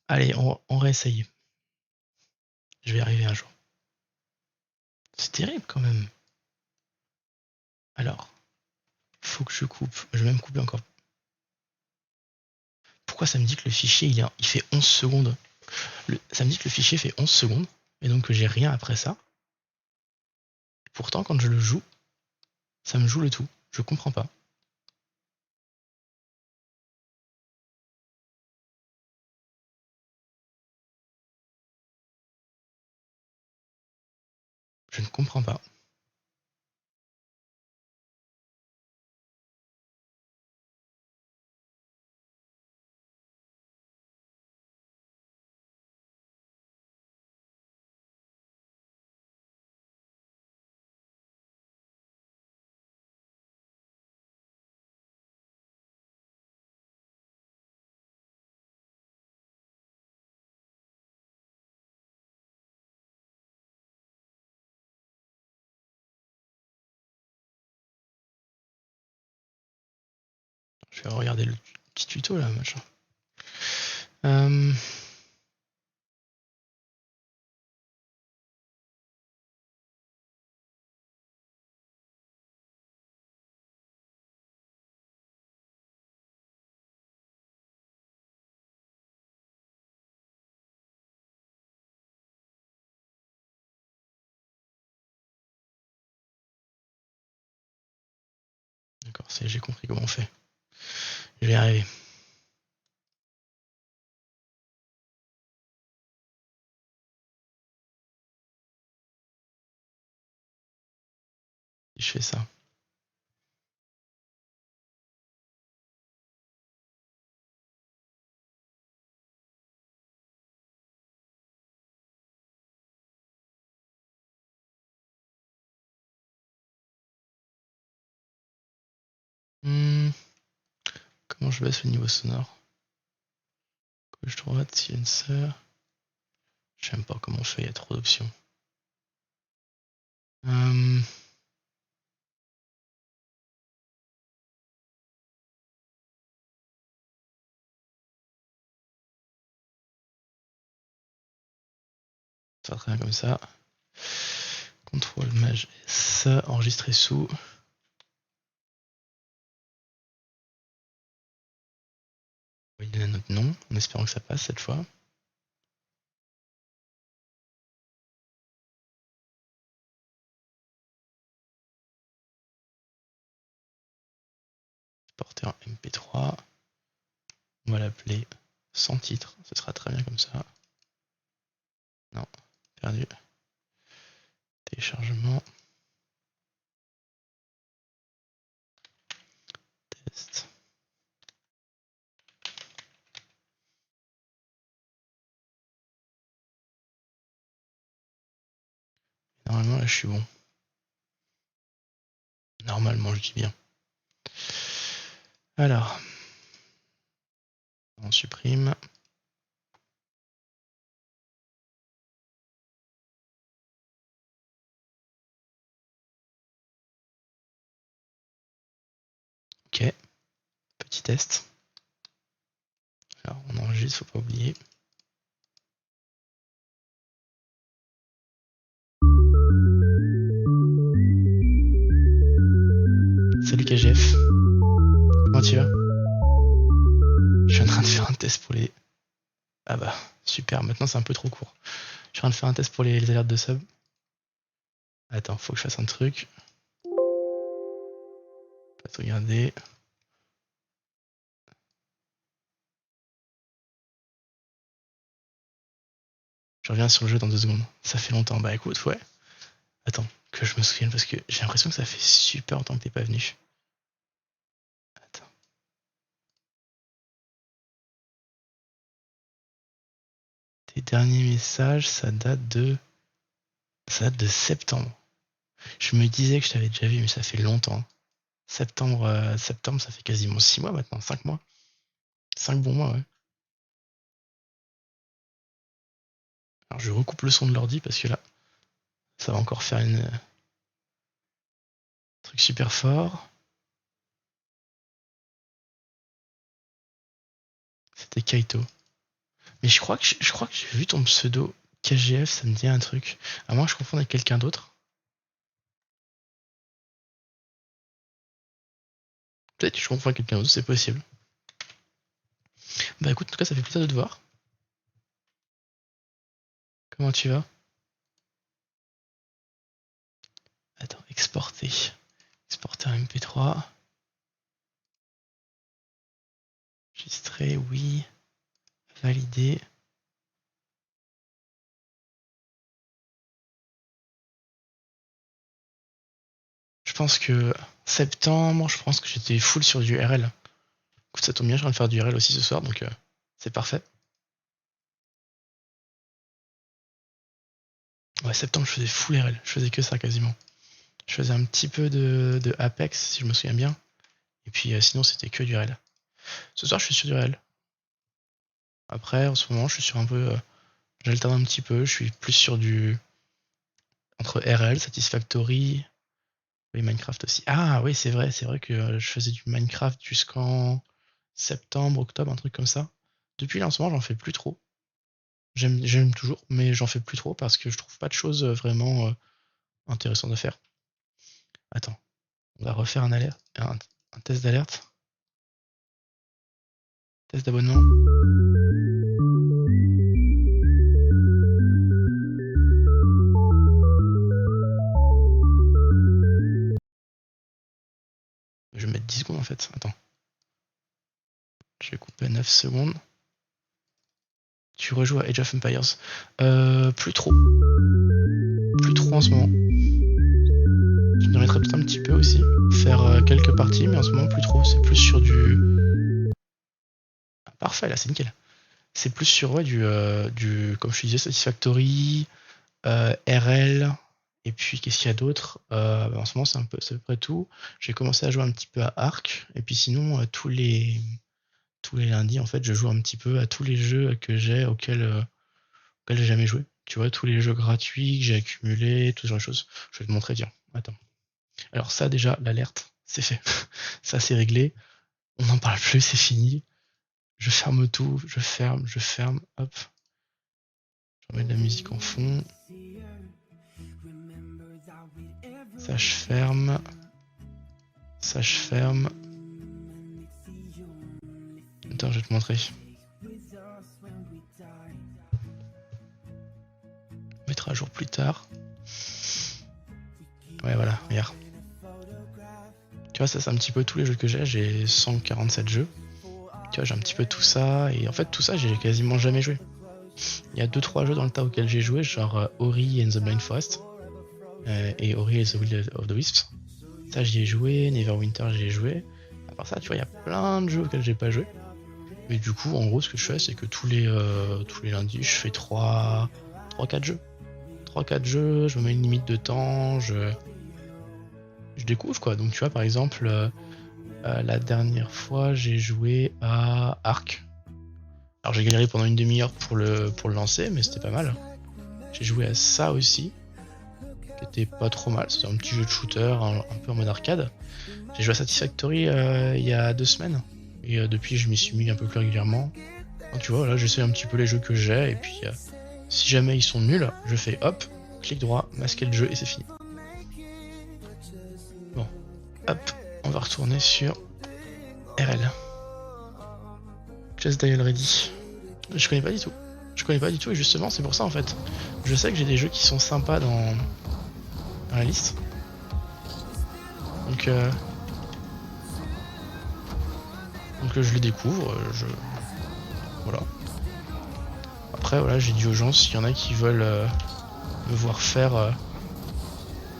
Allez, on réessaye. Je vais y arriver un jour. C'est terrible quand même. Alors, faut que je coupe. Je vais même couper encore. Pourquoi ça me dit que le fichier il fait 11 secondes? Ça me dit que le fichier fait 11 secondes et donc que j'ai rien après ça. Pourtant quand je le joue, ça me joue le tout. Je comprends pas. Je ne comprends pas. Je vais regarder le petit tuto là, machin. D'accord, j'ai compris comment on fait. Je vais y arriver. Si je fais ça. Comment je baisse le niveau sonore? Gauche, droite, silencer. Je sais même pas comment on fait, il y a trop d'options. Ça va très bien comme ça. CTRL Maj S, enregistrer sous. On va lui donner notre nom, en espérant que ça passe cette fois. Porter en MP3. On va l'appeler sans titre, ce sera très bien comme ça. Non, perdu. Téléchargement. Test. Normalement là je suis bon. Normalement, je dis bien. Alors, on supprime. Ok, petit test. Alors, on enregistre, faut pas oublier. Salut KGF, comment tu vas? Je suis en train de faire un test pour les... Ah bah, super, maintenant c'est un peu trop court. Je suis en train de faire un test pour les alertes de sub. Attends, faut que je fasse un truc. Pas te regarder. Je reviens sur le jeu dans 2 secondes. Ça fait longtemps. Bah écoute, ouais. Attends, que je me souvienne parce que j'ai l'impression que ça fait super longtemps que t'es pas venu. Attends. Tes derniers messages, ça date de septembre. Je me disais que je t'avais déjà vu, mais ça fait longtemps. Septembre, ça fait quasiment 6 mois maintenant, 5 mois. 5 bons mois, ouais. Alors je recoupe le son de l'ordi parce que là, ça va encore faire un truc super fort. C'était Kaito. Mais je crois que j'ai vu ton pseudo KGF, ça me dit un truc. À moins que je confonde avec quelqu'un d'autre. Peut-être que je confonds avec quelqu'un d'autre, c'est possible. Bah écoute, en tout cas, ça fait plaisir de te voir. Comment tu vas? Attends, exporter. Exporter en MP3. Enregistrer, oui. Valider. Je pense que septembre, je pense que j'étais full sur du RL. Écoute, ça tombe bien, je viens de faire du RL aussi ce soir, donc c'est parfait. Ouais, septembre, je faisais full RL. Je faisais que ça quasiment. Je faisais un petit peu de Apex, si je me souviens bien. Et puis sinon, c'était que du RL. Ce soir, je suis sur du RL. Après, en ce moment, je suis sur un peu. J'alterne un petit peu. Je suis plus sur du. Entre RL, Satisfactory. Oui, Minecraft aussi. Ah oui, c'est vrai que je faisais du Minecraft jusqu'en septembre, octobre, un truc comme ça. Depuis là, en ce moment, j'en fais plus trop. J'aime toujours, mais j'en fais plus trop parce que je trouve pas de choses vraiment intéressantes à faire. Attends, on va refaire un test d'alerte. Test d'abonnement. Je vais mettre 10 secondes en fait. Attends. Je vais couper à 9 secondes. Tu rejoues à Age of Empires. Plus trop. Plus trop en ce moment. Je me remettrai peut-être un petit peu aussi. Faire quelques parties, mais en ce moment plus trop. C'est plus sur du... Ah, parfait, là c'est nickel. C'est plus sur ouais, comme je te disais, Satisfactory, RL, et puis qu'est-ce qu'il y a d'autre en ce moment c'est à peu près tout. J'ai commencé à jouer un petit peu à Ark, et puis sinon tous les lundis en fait je joue un petit peu à tous les jeux que j'ai auxquels j'ai jamais joué. Tu vois, tous les jeux gratuits que j'ai accumulés, toutes ces choses. Je vais te montrer, tiens. Attends. Alors ça déjà, l'alerte, c'est fait. Ça c'est réglé. On n'en parle plus, c'est fini. Je ferme tout, je ferme, hop. Je remets de la musique en fond. Ça je ferme. Ça je ferme. Attends, je vais te montrer. Mettre à jour plus tard. Ouais, voilà, regarde. Tu vois, ça c'est un petit peu tous les jeux que j'ai. J'ai 147 jeux. Tu vois, j'ai un petit peu tout ça. Et en fait, tout ça, j'ai quasiment jamais joué. Il y a 2-3 jeux dans le tas auxquels j'ai joué, genre Ori and the Blind Forest. Et Ori and the Will of the Wisps. Ça, j'y ai joué. Neverwinter, j'y ai joué. À part ça, tu vois, il y a plein de jeux auxquels j'ai pas joué. Et du coup, en gros, ce que je fais, c'est que tous les lundis, je fais 3-4 jeux. 3-4 jeux, je me mets une limite de temps, je découvre quoi. Donc tu vois par exemple la dernière fois j'ai joué à Arc. Alors j'ai galéré pendant une demi-heure pour le lancer, mais c'était pas mal. J'ai joué à ça aussi, qui était pas trop mal. C'était un petit jeu de shooter, un peu en mode arcade. J'ai joué à Satisfactory il y a 2 semaines. Et depuis je m'y suis mis un peu plus régulièrement. Donc, tu vois, là j'essaie un petit peu les jeux que j'ai. Et puis si jamais ils sont nuls, je fais hop, clic droit, masquer le jeu et c'est fini. Bon, hop, on va retourner sur RL. Just Dial Ready. Je connais pas du tout. Je connais pas du tout et justement c'est pour ça en fait. Je sais que j'ai des jeux qui sont sympas dans la liste. Donc je les découvre, voilà. Après voilà, j'ai dit aux gens s'il y en a qui veulent me voir faire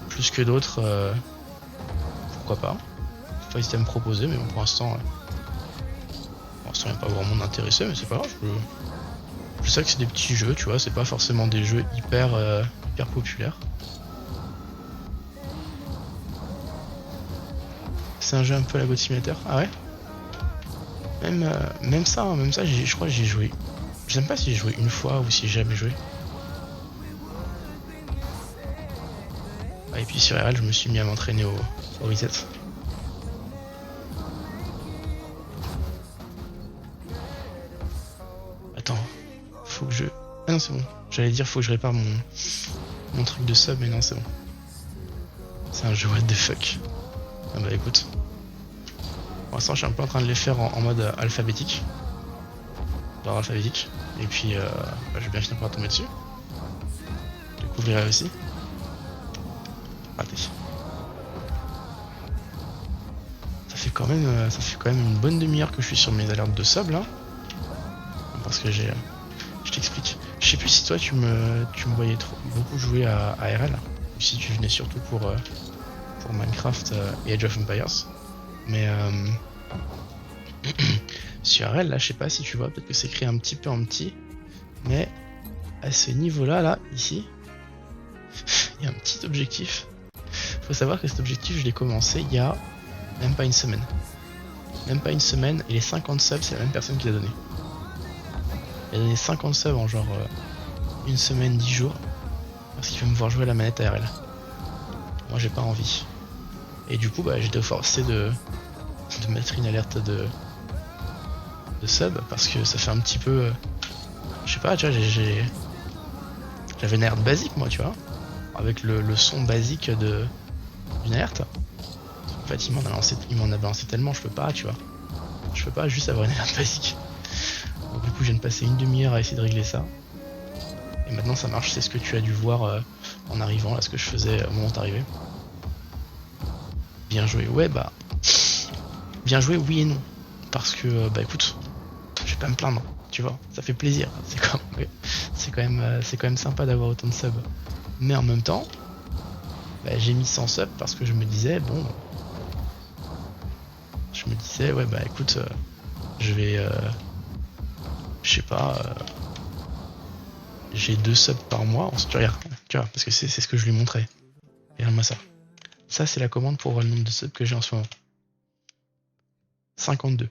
plus que d'autres, pourquoi pas. Faut pas hésiter à me proposer, mais bon, pour l'instant il n'y a pas vraiment d'intéressé, mais c'est pas grave. Je sais que c'est des petits jeux, tu vois, c'est pas forcément des jeux hyper populaires. C'est un jeu un peu à la God Simulator. Ah ouais. Même ça, je crois que j'ai joué. Je sais même pas si j'ai joué une fois ou si j'ai jamais joué. Ah, et puis sur RL, je me suis mis à m'entraîner au reset. Attends, faut que je... Ah non, c'est bon. J'allais dire faut que je répare mon truc de sub, mais non, c'est bon. C'est un jeu what the fuck. Ah bah écoute. Pour l'instant, je suis un peu en train de les faire en mode alphabétique. Dans alphabétique. Et puis, je vais bien finir par tomber dessus. Je découvrirai aussi. Raté. Ça fait quand même une bonne demi-heure que je suis sur mes alertes de sub là. Parce que j'ai... Je t'explique. Je sais plus si toi tu me voyais beaucoup jouer à RL. Ou si tu venais surtout pour Minecraft et Age of Empires. Mais sur RL là, je sais pas si tu vois, peut-être que c'est écrit un petit peu en petit. Mais à ce niveau-là, là, ici, il y a un petit objectif. Faut savoir que cet objectif, je l'ai commencé il y a même pas une semaine. Même pas une semaine, et les 50 subs, c'est la même personne qui l'a donné. Il a donné 50 subs en genre une semaine, 10 jours. Parce qu'il veut me voir jouer à la manette ARL. Moi, j'ai pas envie. Et du coup, bah, j'étais forcé de mettre une alerte de sub, parce que ça fait un petit peu... je sais pas, tu vois, j'avais une alerte basique, moi, tu vois. Avec le son basique d'une alerte. En fait, il m'en a balancé tellement, je peux pas, tu vois. Je peux pas juste avoir une alerte basique. Donc du coup, je viens de passer une demi-heure à essayer de régler ça. Et maintenant, ça marche, c'est ce que tu as dû voir en arrivant, là, ce que je faisais au moment où t'arrivais. Bien joué, ouais, bah... Bien joué, oui et non. Parce que, bah écoute, je vais pas me plaindre, tu vois. Ça fait plaisir, c'est quand même sympa d'avoir autant de subs. Mais en même temps, bah, j'ai mis 100 subs parce que je me disais, bon... Je me disais, ouais, bah écoute, je vais... je sais pas... j'ai 2 subs par mois. Tu vois, parce que c'est ce que je lui montrais. Regarde-moi ça. Ça, c'est la commande pour voir le nombre de subs que j'ai en ce moment. 52.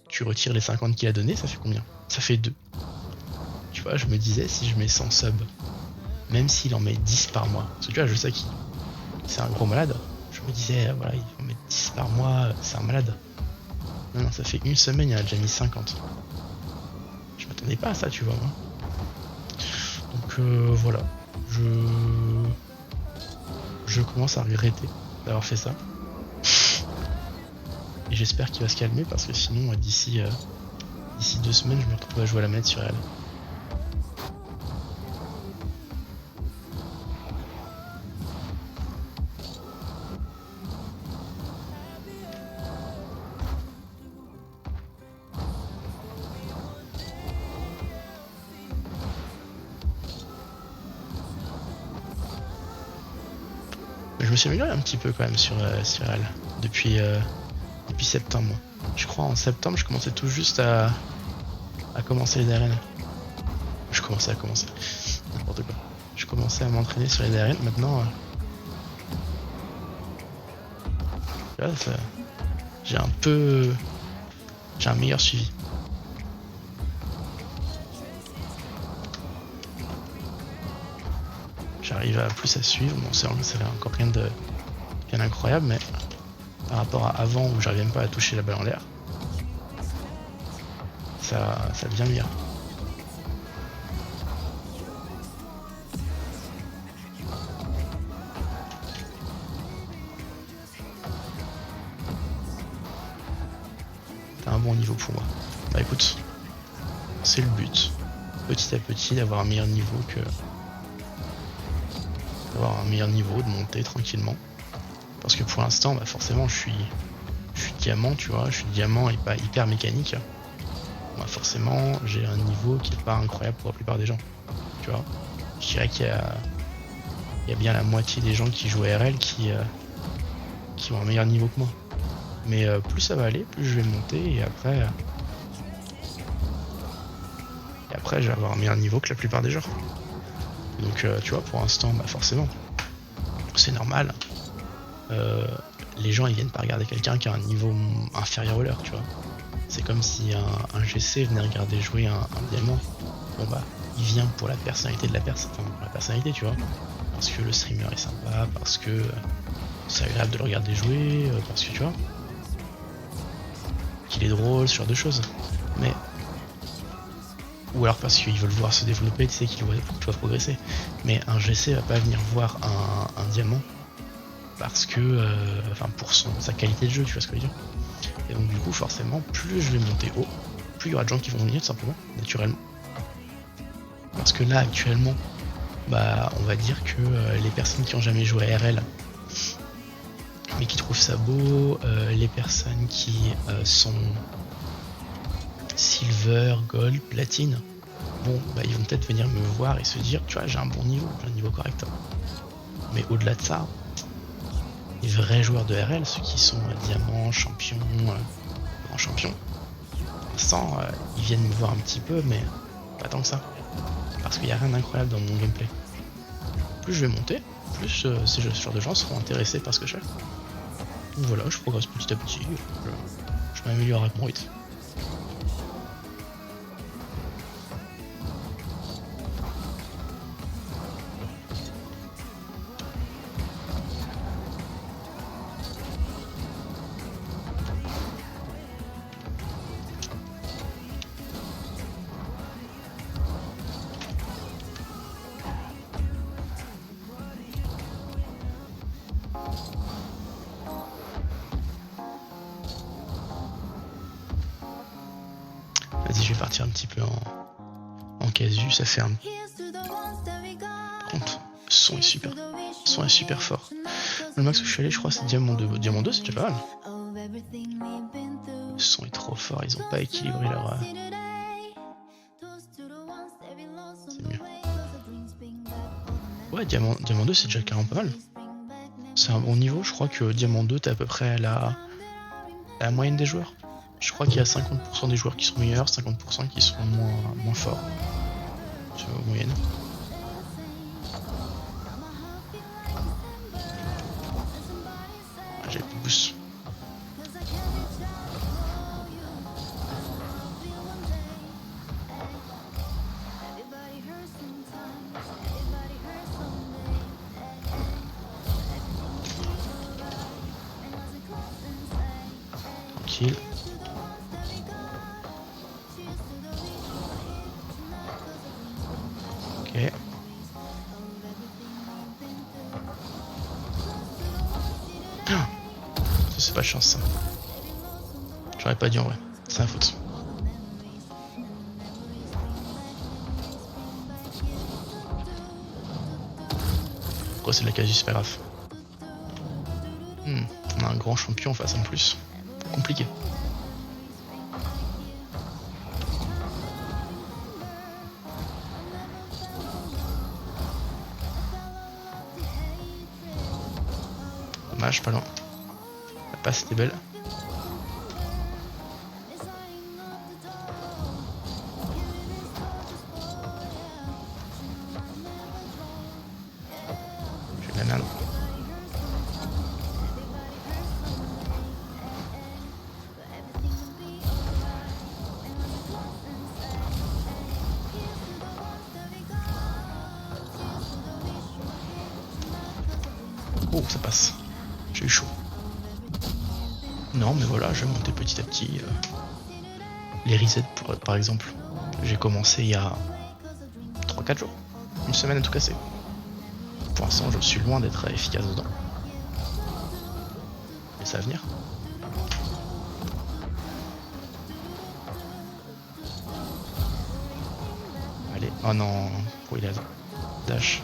Tu retires les 50 qu'il a donné, ça fait combien? Ça fait 2. Tu vois, je me disais, si je mets 100 subs, même s'il en met 10 par mois, parce que tu vois, je sais qu'il c'est un gros malade, je me disais, voilà, il en met 10 par mois, c'est un malade. Non, ça fait une semaine, il a déjà mis 50. Je m'attendais pas à ça, tu vois, moi. Donc voilà, je commence à regretter d'avoir fait ça. Et j'espère qu'il va se calmer parce que sinon, d'ici 2 semaines, je me retrouve à jouer à la manette sur elle. Je me suis amélioré un petit peu quand même sur elle depuis septembre. Je crois en septembre, je commençais tout juste à commencer les arènes. Je commençais n'importe quoi. Je commençais à m'entraîner sur les arènes. Maintenant, Là, j'ai un peu... J'ai un meilleur suivi. J'arrive à plus à suivre. Bon, ça fait encore rien de bien incroyable, mais par rapport à avant où j'arrivais même pas à toucher la balle en l'air, ça devient meilleur. T'as un bon niveau pour moi. Bah écoute, c'est le but. Petit à petit d'avoir un meilleur niveau de monter tranquillement. Parce que pour l'instant, bah forcément je suis diamant, tu vois, je suis diamant et pas hyper mécanique. Bah forcément j'ai un niveau qui est pas incroyable pour la plupart des gens. Tu vois. Je dirais qu'il y a bien la moitié des gens qui jouent à RL qui ont un meilleur niveau que moi. Mais plus ça va aller, plus je vais monter et après je vais avoir un meilleur niveau que la plupart des gens. Donc tu vois, pour l'instant, bah forcément, c'est normal. Les gens ils viennent pas regarder quelqu'un qui a un niveau inférieur au leur, tu vois. C'est comme si un GC venait regarder jouer un diamant. Bon bah, il vient pour la personnalité de la personne, enfin pour la personnalité, tu vois. Parce que le streamer est sympa, parce que c'est agréable de le regarder jouer, parce que tu vois, qu'il est drôle, ce genre de choses. Mais ou alors parce qu'ils veulent voir se développer, tu sais, qu'ils voient que tu vas progresser. Mais un GC va pas venir voir un diamant parce que, enfin, pour sa qualité de jeu, tu vois ce que je veux dire. Et donc du coup, forcément, plus je vais monter haut, plus il y aura de gens qui vont venir, tout simplement, naturellement. Parce que là, actuellement, bah, on va dire que les personnes qui ont jamais joué à RL, mais qui trouvent ça beau, les personnes qui sont silver, gold, platine, bon, bah, ils vont peut-être venir me voir et se dire, tu vois, j'ai un bon niveau, j'ai un niveau correct. Mais au-delà de ça, les vrais joueurs de RL, ceux qui sont diamants, champions, grands champions, pour l'instant, ils viennent me voir un petit peu, mais pas tant que ça. Parce qu'il n'y a rien d'incroyable dans mon gameplay. Plus je vais monter, plus ce genre de gens seront intéressés par ce que je fais. Donc voilà, je progresse petit à petit, je m'améliore avec mon rythme. Vas-y, je vais partir un petit peu en casu, ça fait un... Par contre, le son est super fort. Le max où je suis allé, je crois, c'est Diamant 2. Diamant 2, c'est déjà pas mal. Le son est trop fort, ils ont pas équilibré leur... C'est mieux. Ouais, Diamant 2, c'est déjà carrément pas mal. C'est un bon niveau, je crois que Diamant 2, t'es à peu près à la moyenne des joueurs. Je crois qu'il y a 50% des joueurs qui sont meilleurs, 50% qui sont moins forts. C'est la moyenne. Ah, j'ai plus de boost. Tranquille. Ok. Ça c'est pas de chance ça. J'aurais pas dit en vrai. C'est la faute. Pourquoi c'est de la casu, c'est pas grave. On a un grand champion en face en plus. Compliqué. Dommage, pas loin. La passe était belle. Je vais la merde. Oh, ça passe. J'ai eu chaud. Non, mais voilà, je vais monter petit à petit. Les resets, par exemple. J'ai commencé il y a 3-4 jours. Une semaine à tout casser. Pour l'instant, je suis loin d'être efficace dedans. Mais ça va venir. Allez. Oh non. Pourquoi il a dash?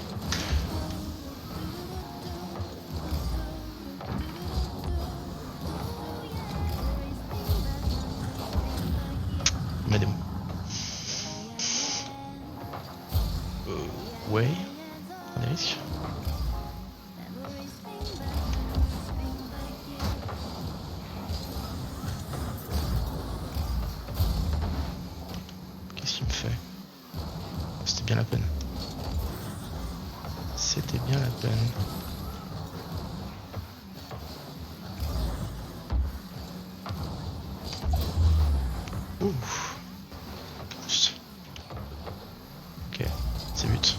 Aidez-moi. Ouais. Prends des risques. Qu'est-ce qu'il me fait? C'était bien la peine. C'était bien la peine. Ouf. Ok, c'est but.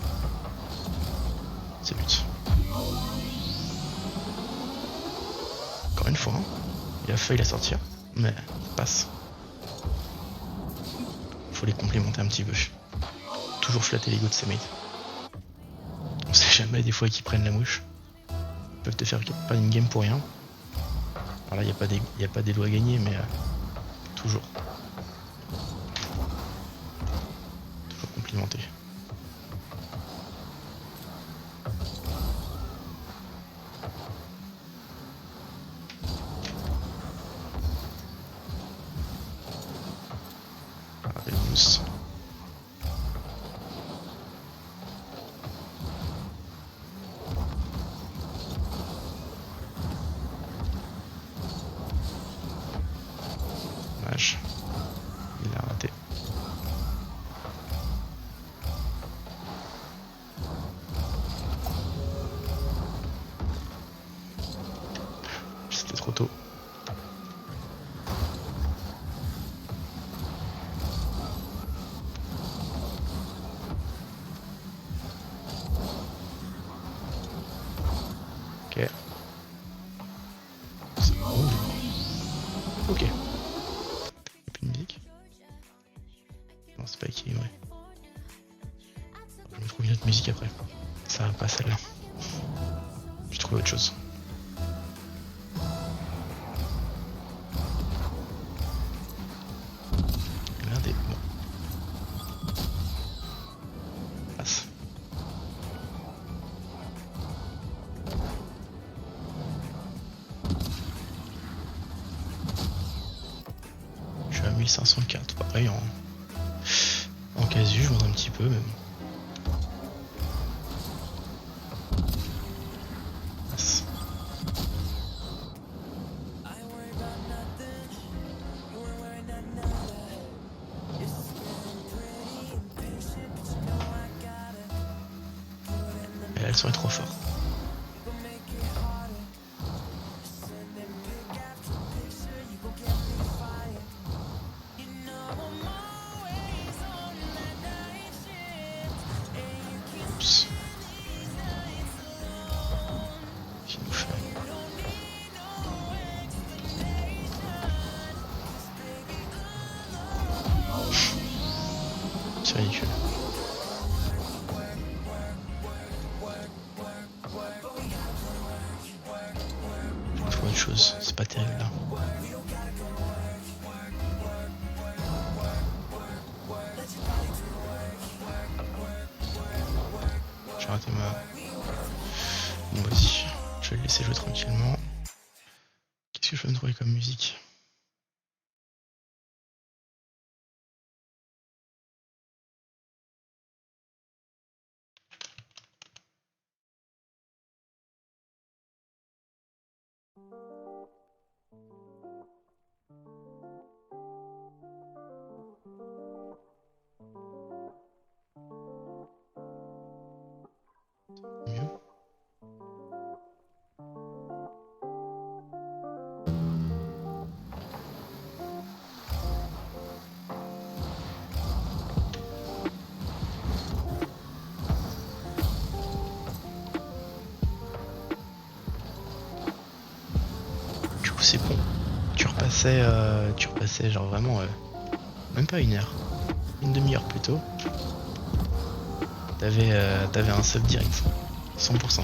C'est but. Encore une fois, hein. Il a failli la sortir, mais passe. Faut les complimenter un petit peu. Toujours flatter l'ego de ses mates. On sait jamais des fois qu'ils prennent la mouche. Ils peuvent te faire pas une game pour rien. Alors là, il n'y a pas des lois à gagner, mais toujours. Toujours complimenter. Mousse. Dommage. Il a raté. C'était trop tôt. Ok. Ok. Y'a plus de musique? Non, c'est pas équilibré. Je me trouve une autre musique après. Ça va pas celle-là. J'ai trouvé autre chose. Regardez, bon. Passe. Je suis à 1504, pareil en casu, je monte un petit peu, mais bon. Passe. Et là, elles sont trop fortes. Oups. Qu'est-ce qu'il nous fait? C'est ridicule. Je vais trouver autre chose, c'est pas terrible là. J'ai raté ma... Bon vas-y, je vais le laisser jouer tranquillement. Qu'est-ce que je peux me trouver comme musique? Mieux. coup c'est con. Tu repassais genre vraiment même pas 1 heure, une demi-heure plus tôt. T'avais un sub direct, 100%.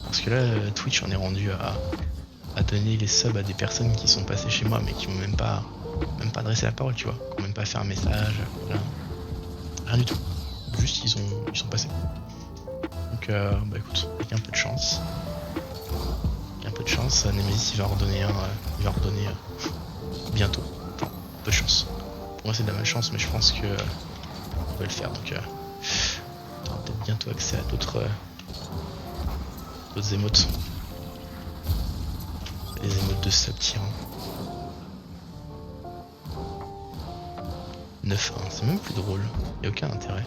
Parce que là, Twitch en est rendu à donner les subs à des personnes qui sont passées chez moi mais qui m'ont même pas adressé la parole, tu vois, qui ont même pas fait un message, rien du tout. Juste ils sont passés. Donc bah écoute, avec un peu de chance. Avec un peu de chance, Nemesis il va en redonner bientôt. Enfin, peu de chance. Pour moi c'est de la malchance mais je pense que on va le faire, donc on aura peut-être bientôt accès à d'autres émotes. Les émotes de sub tier 9-1, c'est même plus drôle, y a aucun intérêt.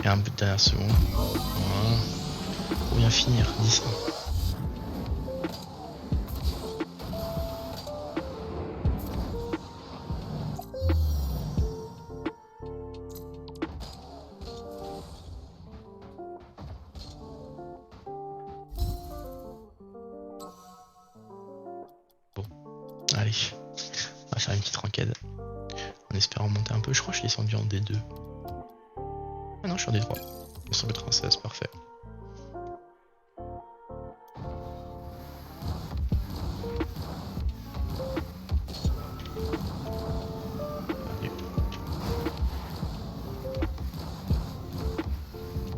Et un but de dernière seconde. Voilà. Pour bien finir, 10-1. Bon, allez, on va faire une petite ranked. En espérant monter un peu, je crois que je suis descendu en D2. Ah non, je suis en D3. 296, parfait.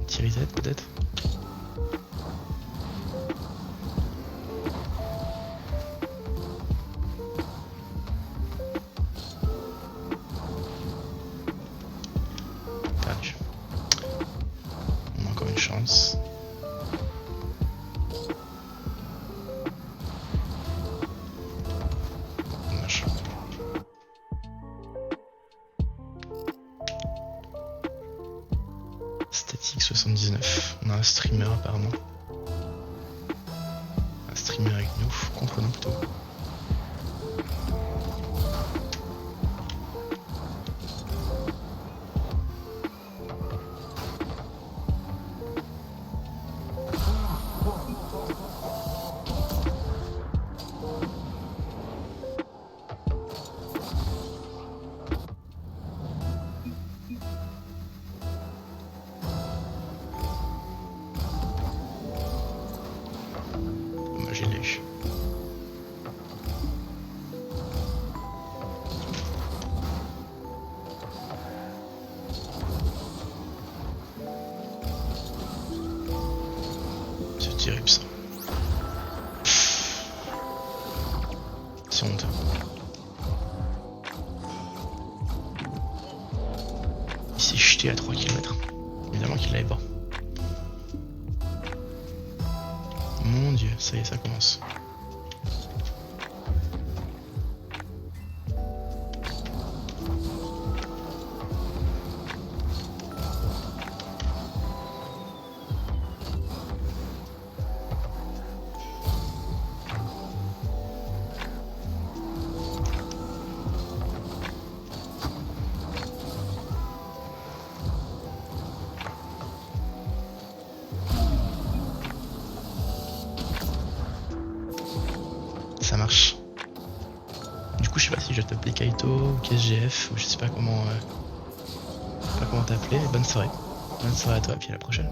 Petit reset peut-être. Perdu. On a encore une chance. Dommage. Static 79. On a un streamer apparemment. Un streamer avec nous, contre nous plutôt. Dommage, il l'a eu. C'est terrible ça. C'est honteux. Il s'est jeté à 3 km. Évidemment qu'il l'avait pas. Mon dieu, ça y est, ça commence. Ça marche. Du coup, je sais pas si je vais t'appeler Kaito ou KSGF ou je sais pas comment t'appeler. Bonne soirée. Bonne soirée à toi et puis à la prochaine.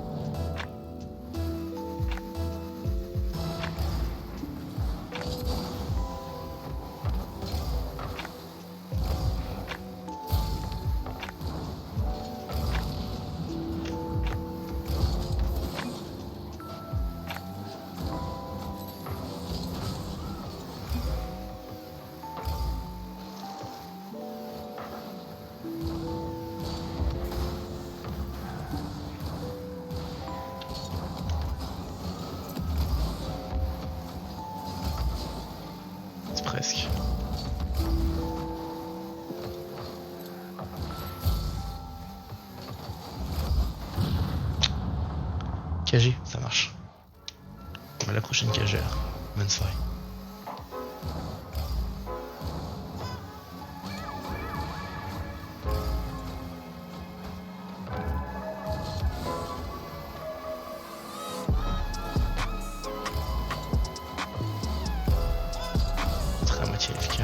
KG, ça marche. À la prochaine KG alors. Bonne soirée. Très à moitié FK.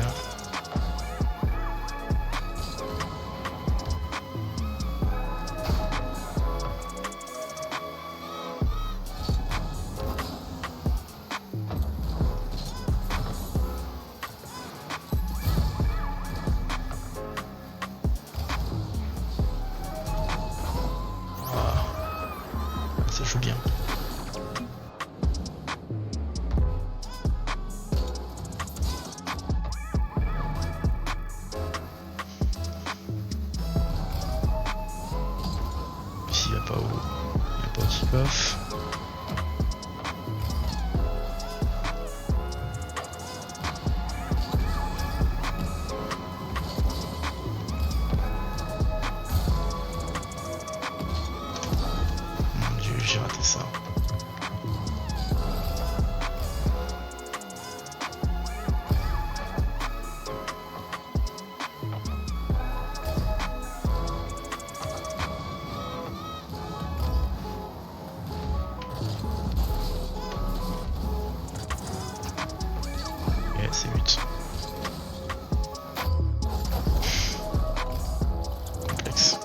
Ça joue bien. Ici il va pas au kick-off. Mon dieu, j'ai raté ça. Et c'est but. Complexe.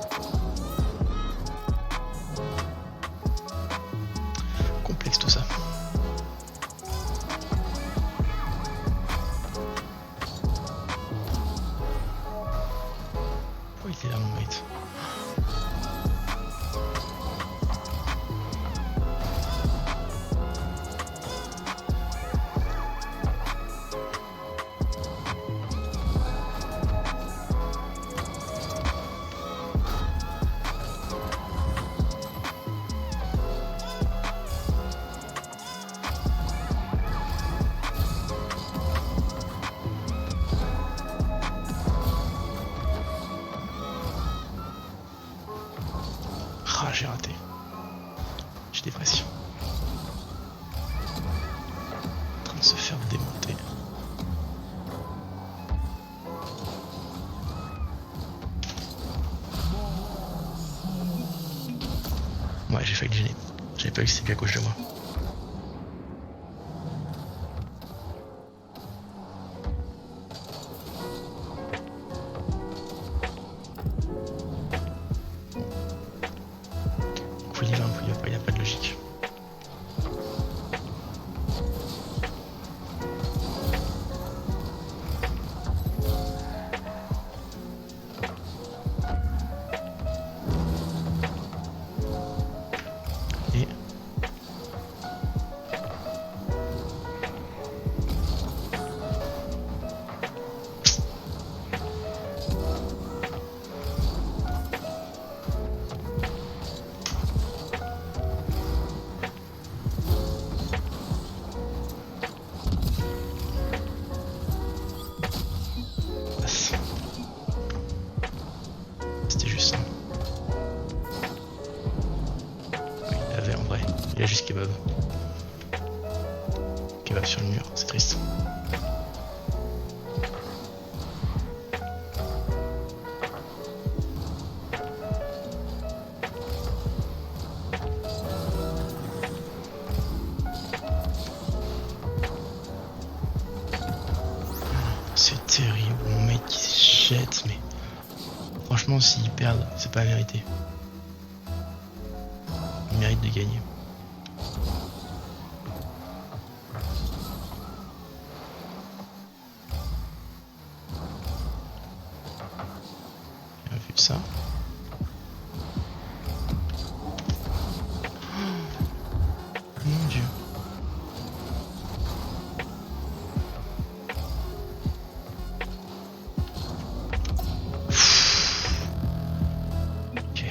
Complexe tout ça. Pourquoi il est là mon mate? Ah, j'ai raté. J'ai des pressions. En train de se faire démonter. Ouais, j'ai failli le gêner. J'avais pas vu que c'était à gauche de moi. Il y va, il n'y a pas de logique. Et c'était juste ça. Il avait en vrai. Il a juste kebab. Kebab sur le mur, c'est triste. C'est terrible, mon mec qui se jette, mais franchement s'ils perdent, c'est pas mérité. Ils méritent de gagner. Bien vu ça. Mon dieu. Ok.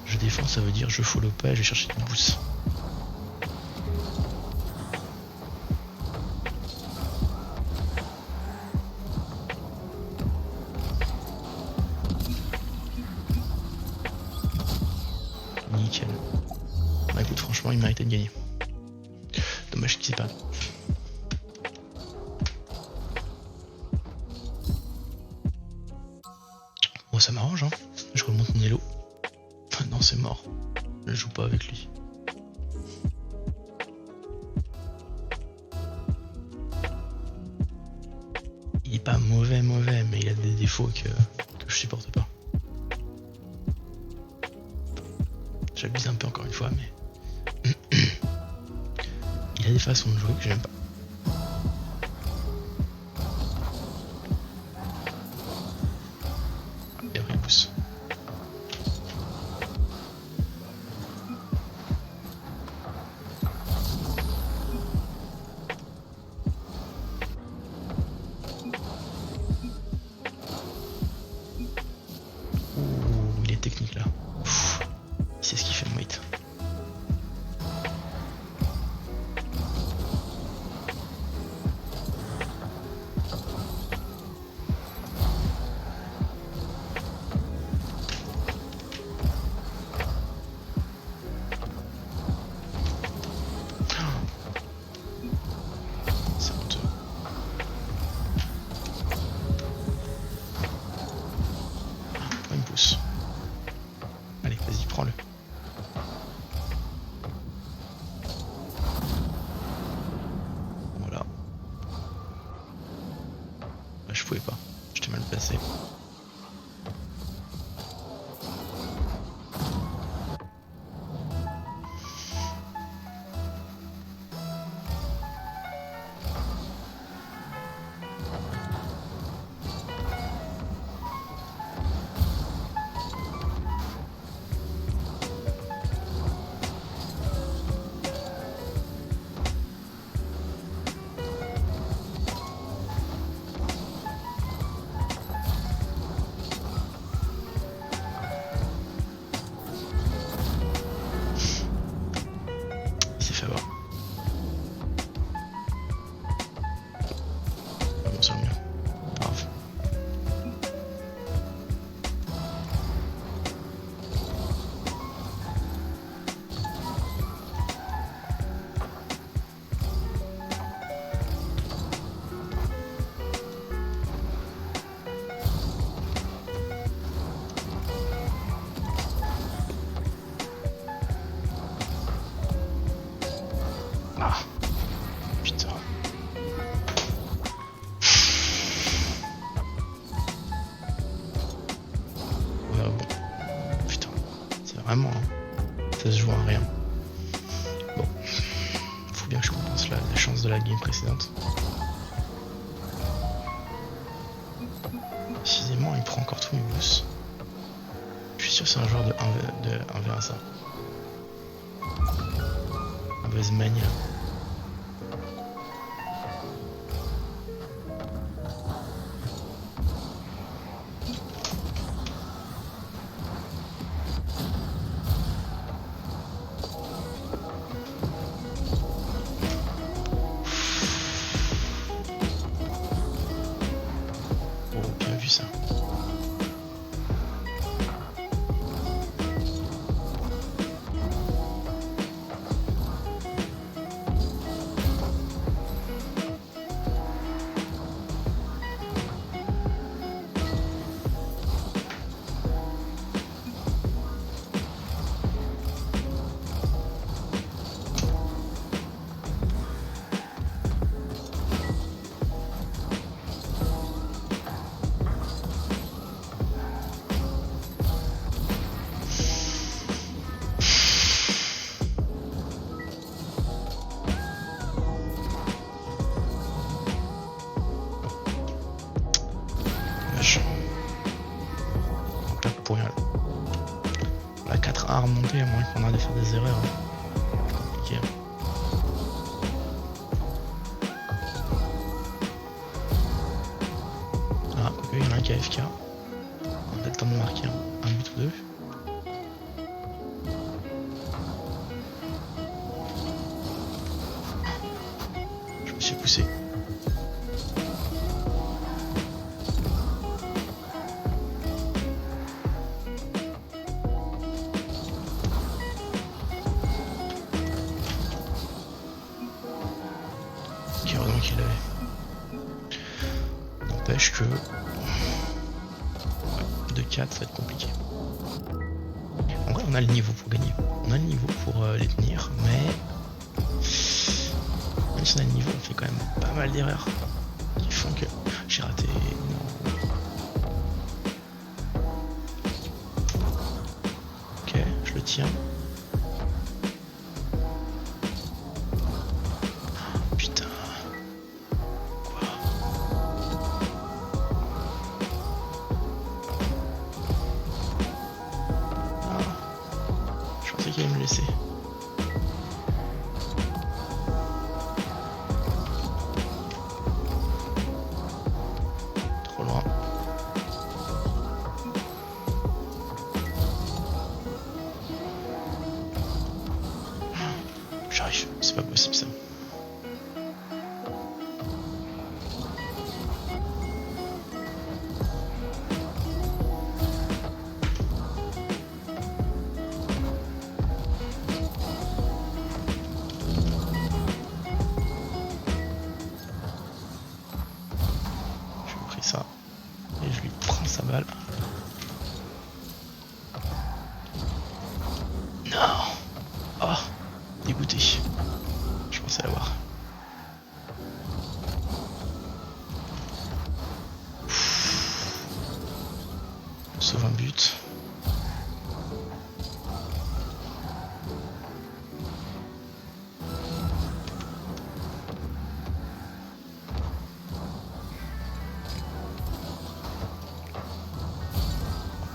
Je défends, ça veut dire je follow pas, je vais chercher du boost. franchement, il méritait de gagner. Dommage qu'il s'est pas. Bon, ça m'arrange, hein. Je remonte mon élo. Enfin, non, c'est mort. Je joue pas avec lui. Il est pas mauvais, mais il a des défauts que je supporte pas. J'abuse un peu encore une fois, mais il a des façons de jouer que j'aime pas. Et après il pousse. Ouh, il est technique là. Il sait ce qu'il fait le mate. C'est honteux. Il me pousse. Allez, vas-y, prends-le. Voilà. Bah, je pouvais pas. J'étais mal placé. Il s'est fait avoir. Ah bon, c'est le mien. Pas grave. Ah, putain. Ouais, bon. Putain. C'est vraiment. Ça se joue à rien. Bon. Faut bien que je compense la chance de la game précédente. Décidément, il prend encore tous mes boosts. Je suis sûr que c'est un joueur de 1v1 ça. Un Buzzmania là. Oh, bien vu ça. Dommage. On perd pour rien là. On a 4 A à remonter, à moins qu'on arrête de faire des erreurs. Hein. Compliqué. Hein. Ah, quoique, il y en a un qui a AFK. On a peut-être le temps de marquer un but ou deux. Je me suis poussé. n'empêche que 2-4 ça va être compliqué. En vrai on a le niveau pour gagner. On a le niveau pour les tenir, mais même si on a le niveau, on fait quand même pas mal d'erreurs qui font que j'ai raté. Ok, je le tiens. Putain. Quoi? Ah, je pensais qu'il allait me laisser. Trop loin. J'arrive, c'est pas possible ça. Je lui ai pris ça et je lui prends sa balle. Non. Oh, dégoûté. Je pensais l'avoir. Sauve un but.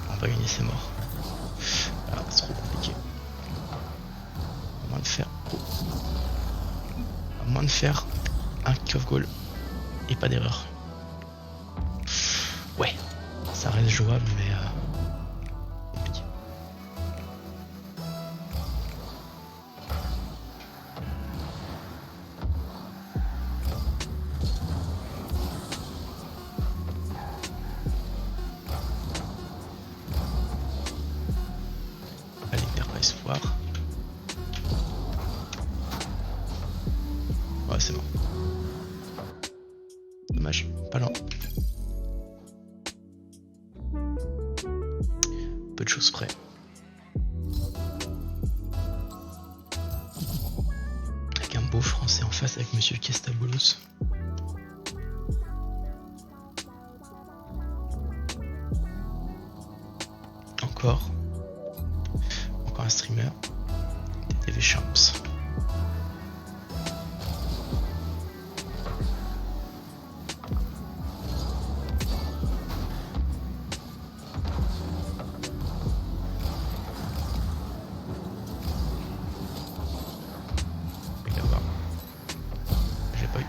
On va gagner, c'est mort. Ah, c'est trop compliqué. À moins de faire. À moins de faire un kick-off goal et pas d'erreur. Ouais, ça reste jouable, mais compliqué. Allez, perds pas espoir. Ouais, c'est bon. Dommage, pas loin. Peu de choses près. Avec un beau français en face avec Monsieur Kestabolos. Encore un streamer. TTV Champs. J'ai pas eu.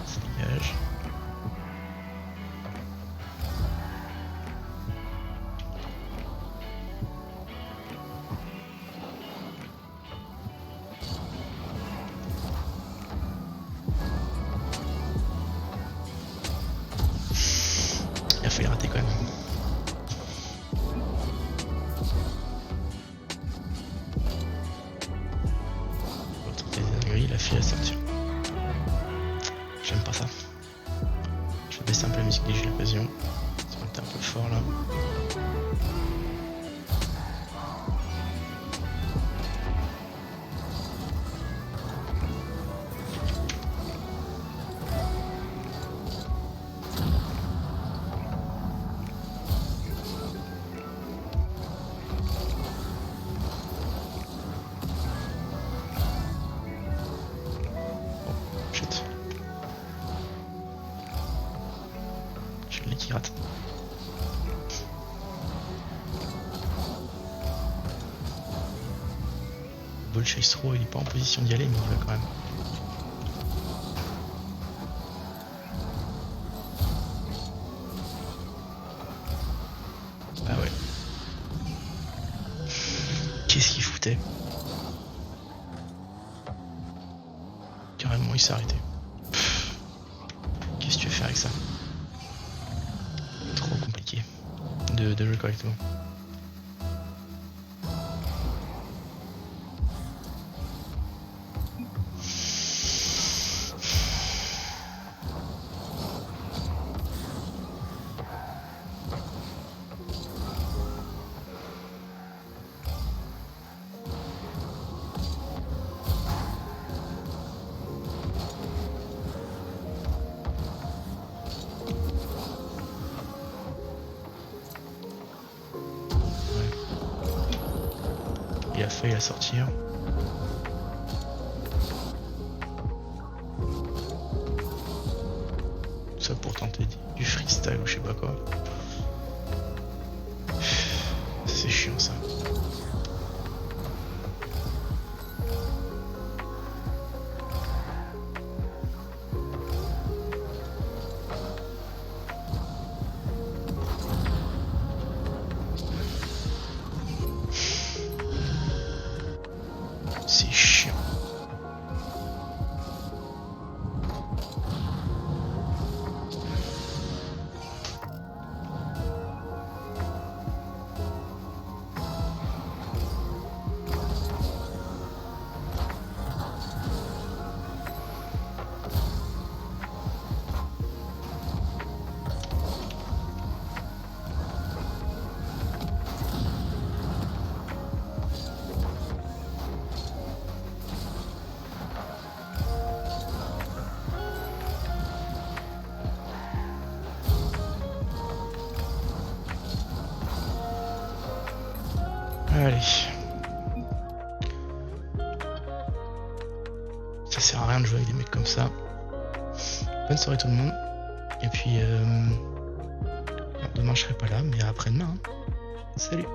Ça dégage. Il a failli rater quand même. L'autre il a failli la sortir. J'aime pas ça. Je vais baisser un peu la musique dès que j'ai l'occasion. Ça va être un peu fort là. Shit. J'ai le nez qui rate. Ball chase trop, il est pas en position d'y aller, mais il va quand même. carrément il s'est arrêté. Qu'est-ce que tu veux faire avec ça? Trop compliqué de jouer correctement. Il a failli la sortir. Tout ça pour tenter du freestyle ou je sais pas quoi. C'est chiant ça. C'est chiant. Allez. Ça sert à rien de jouer avec des mecs comme ça. Bonne soirée tout le monde. Et puis demain je serai pas là, mais après-demain. Hein. Salut.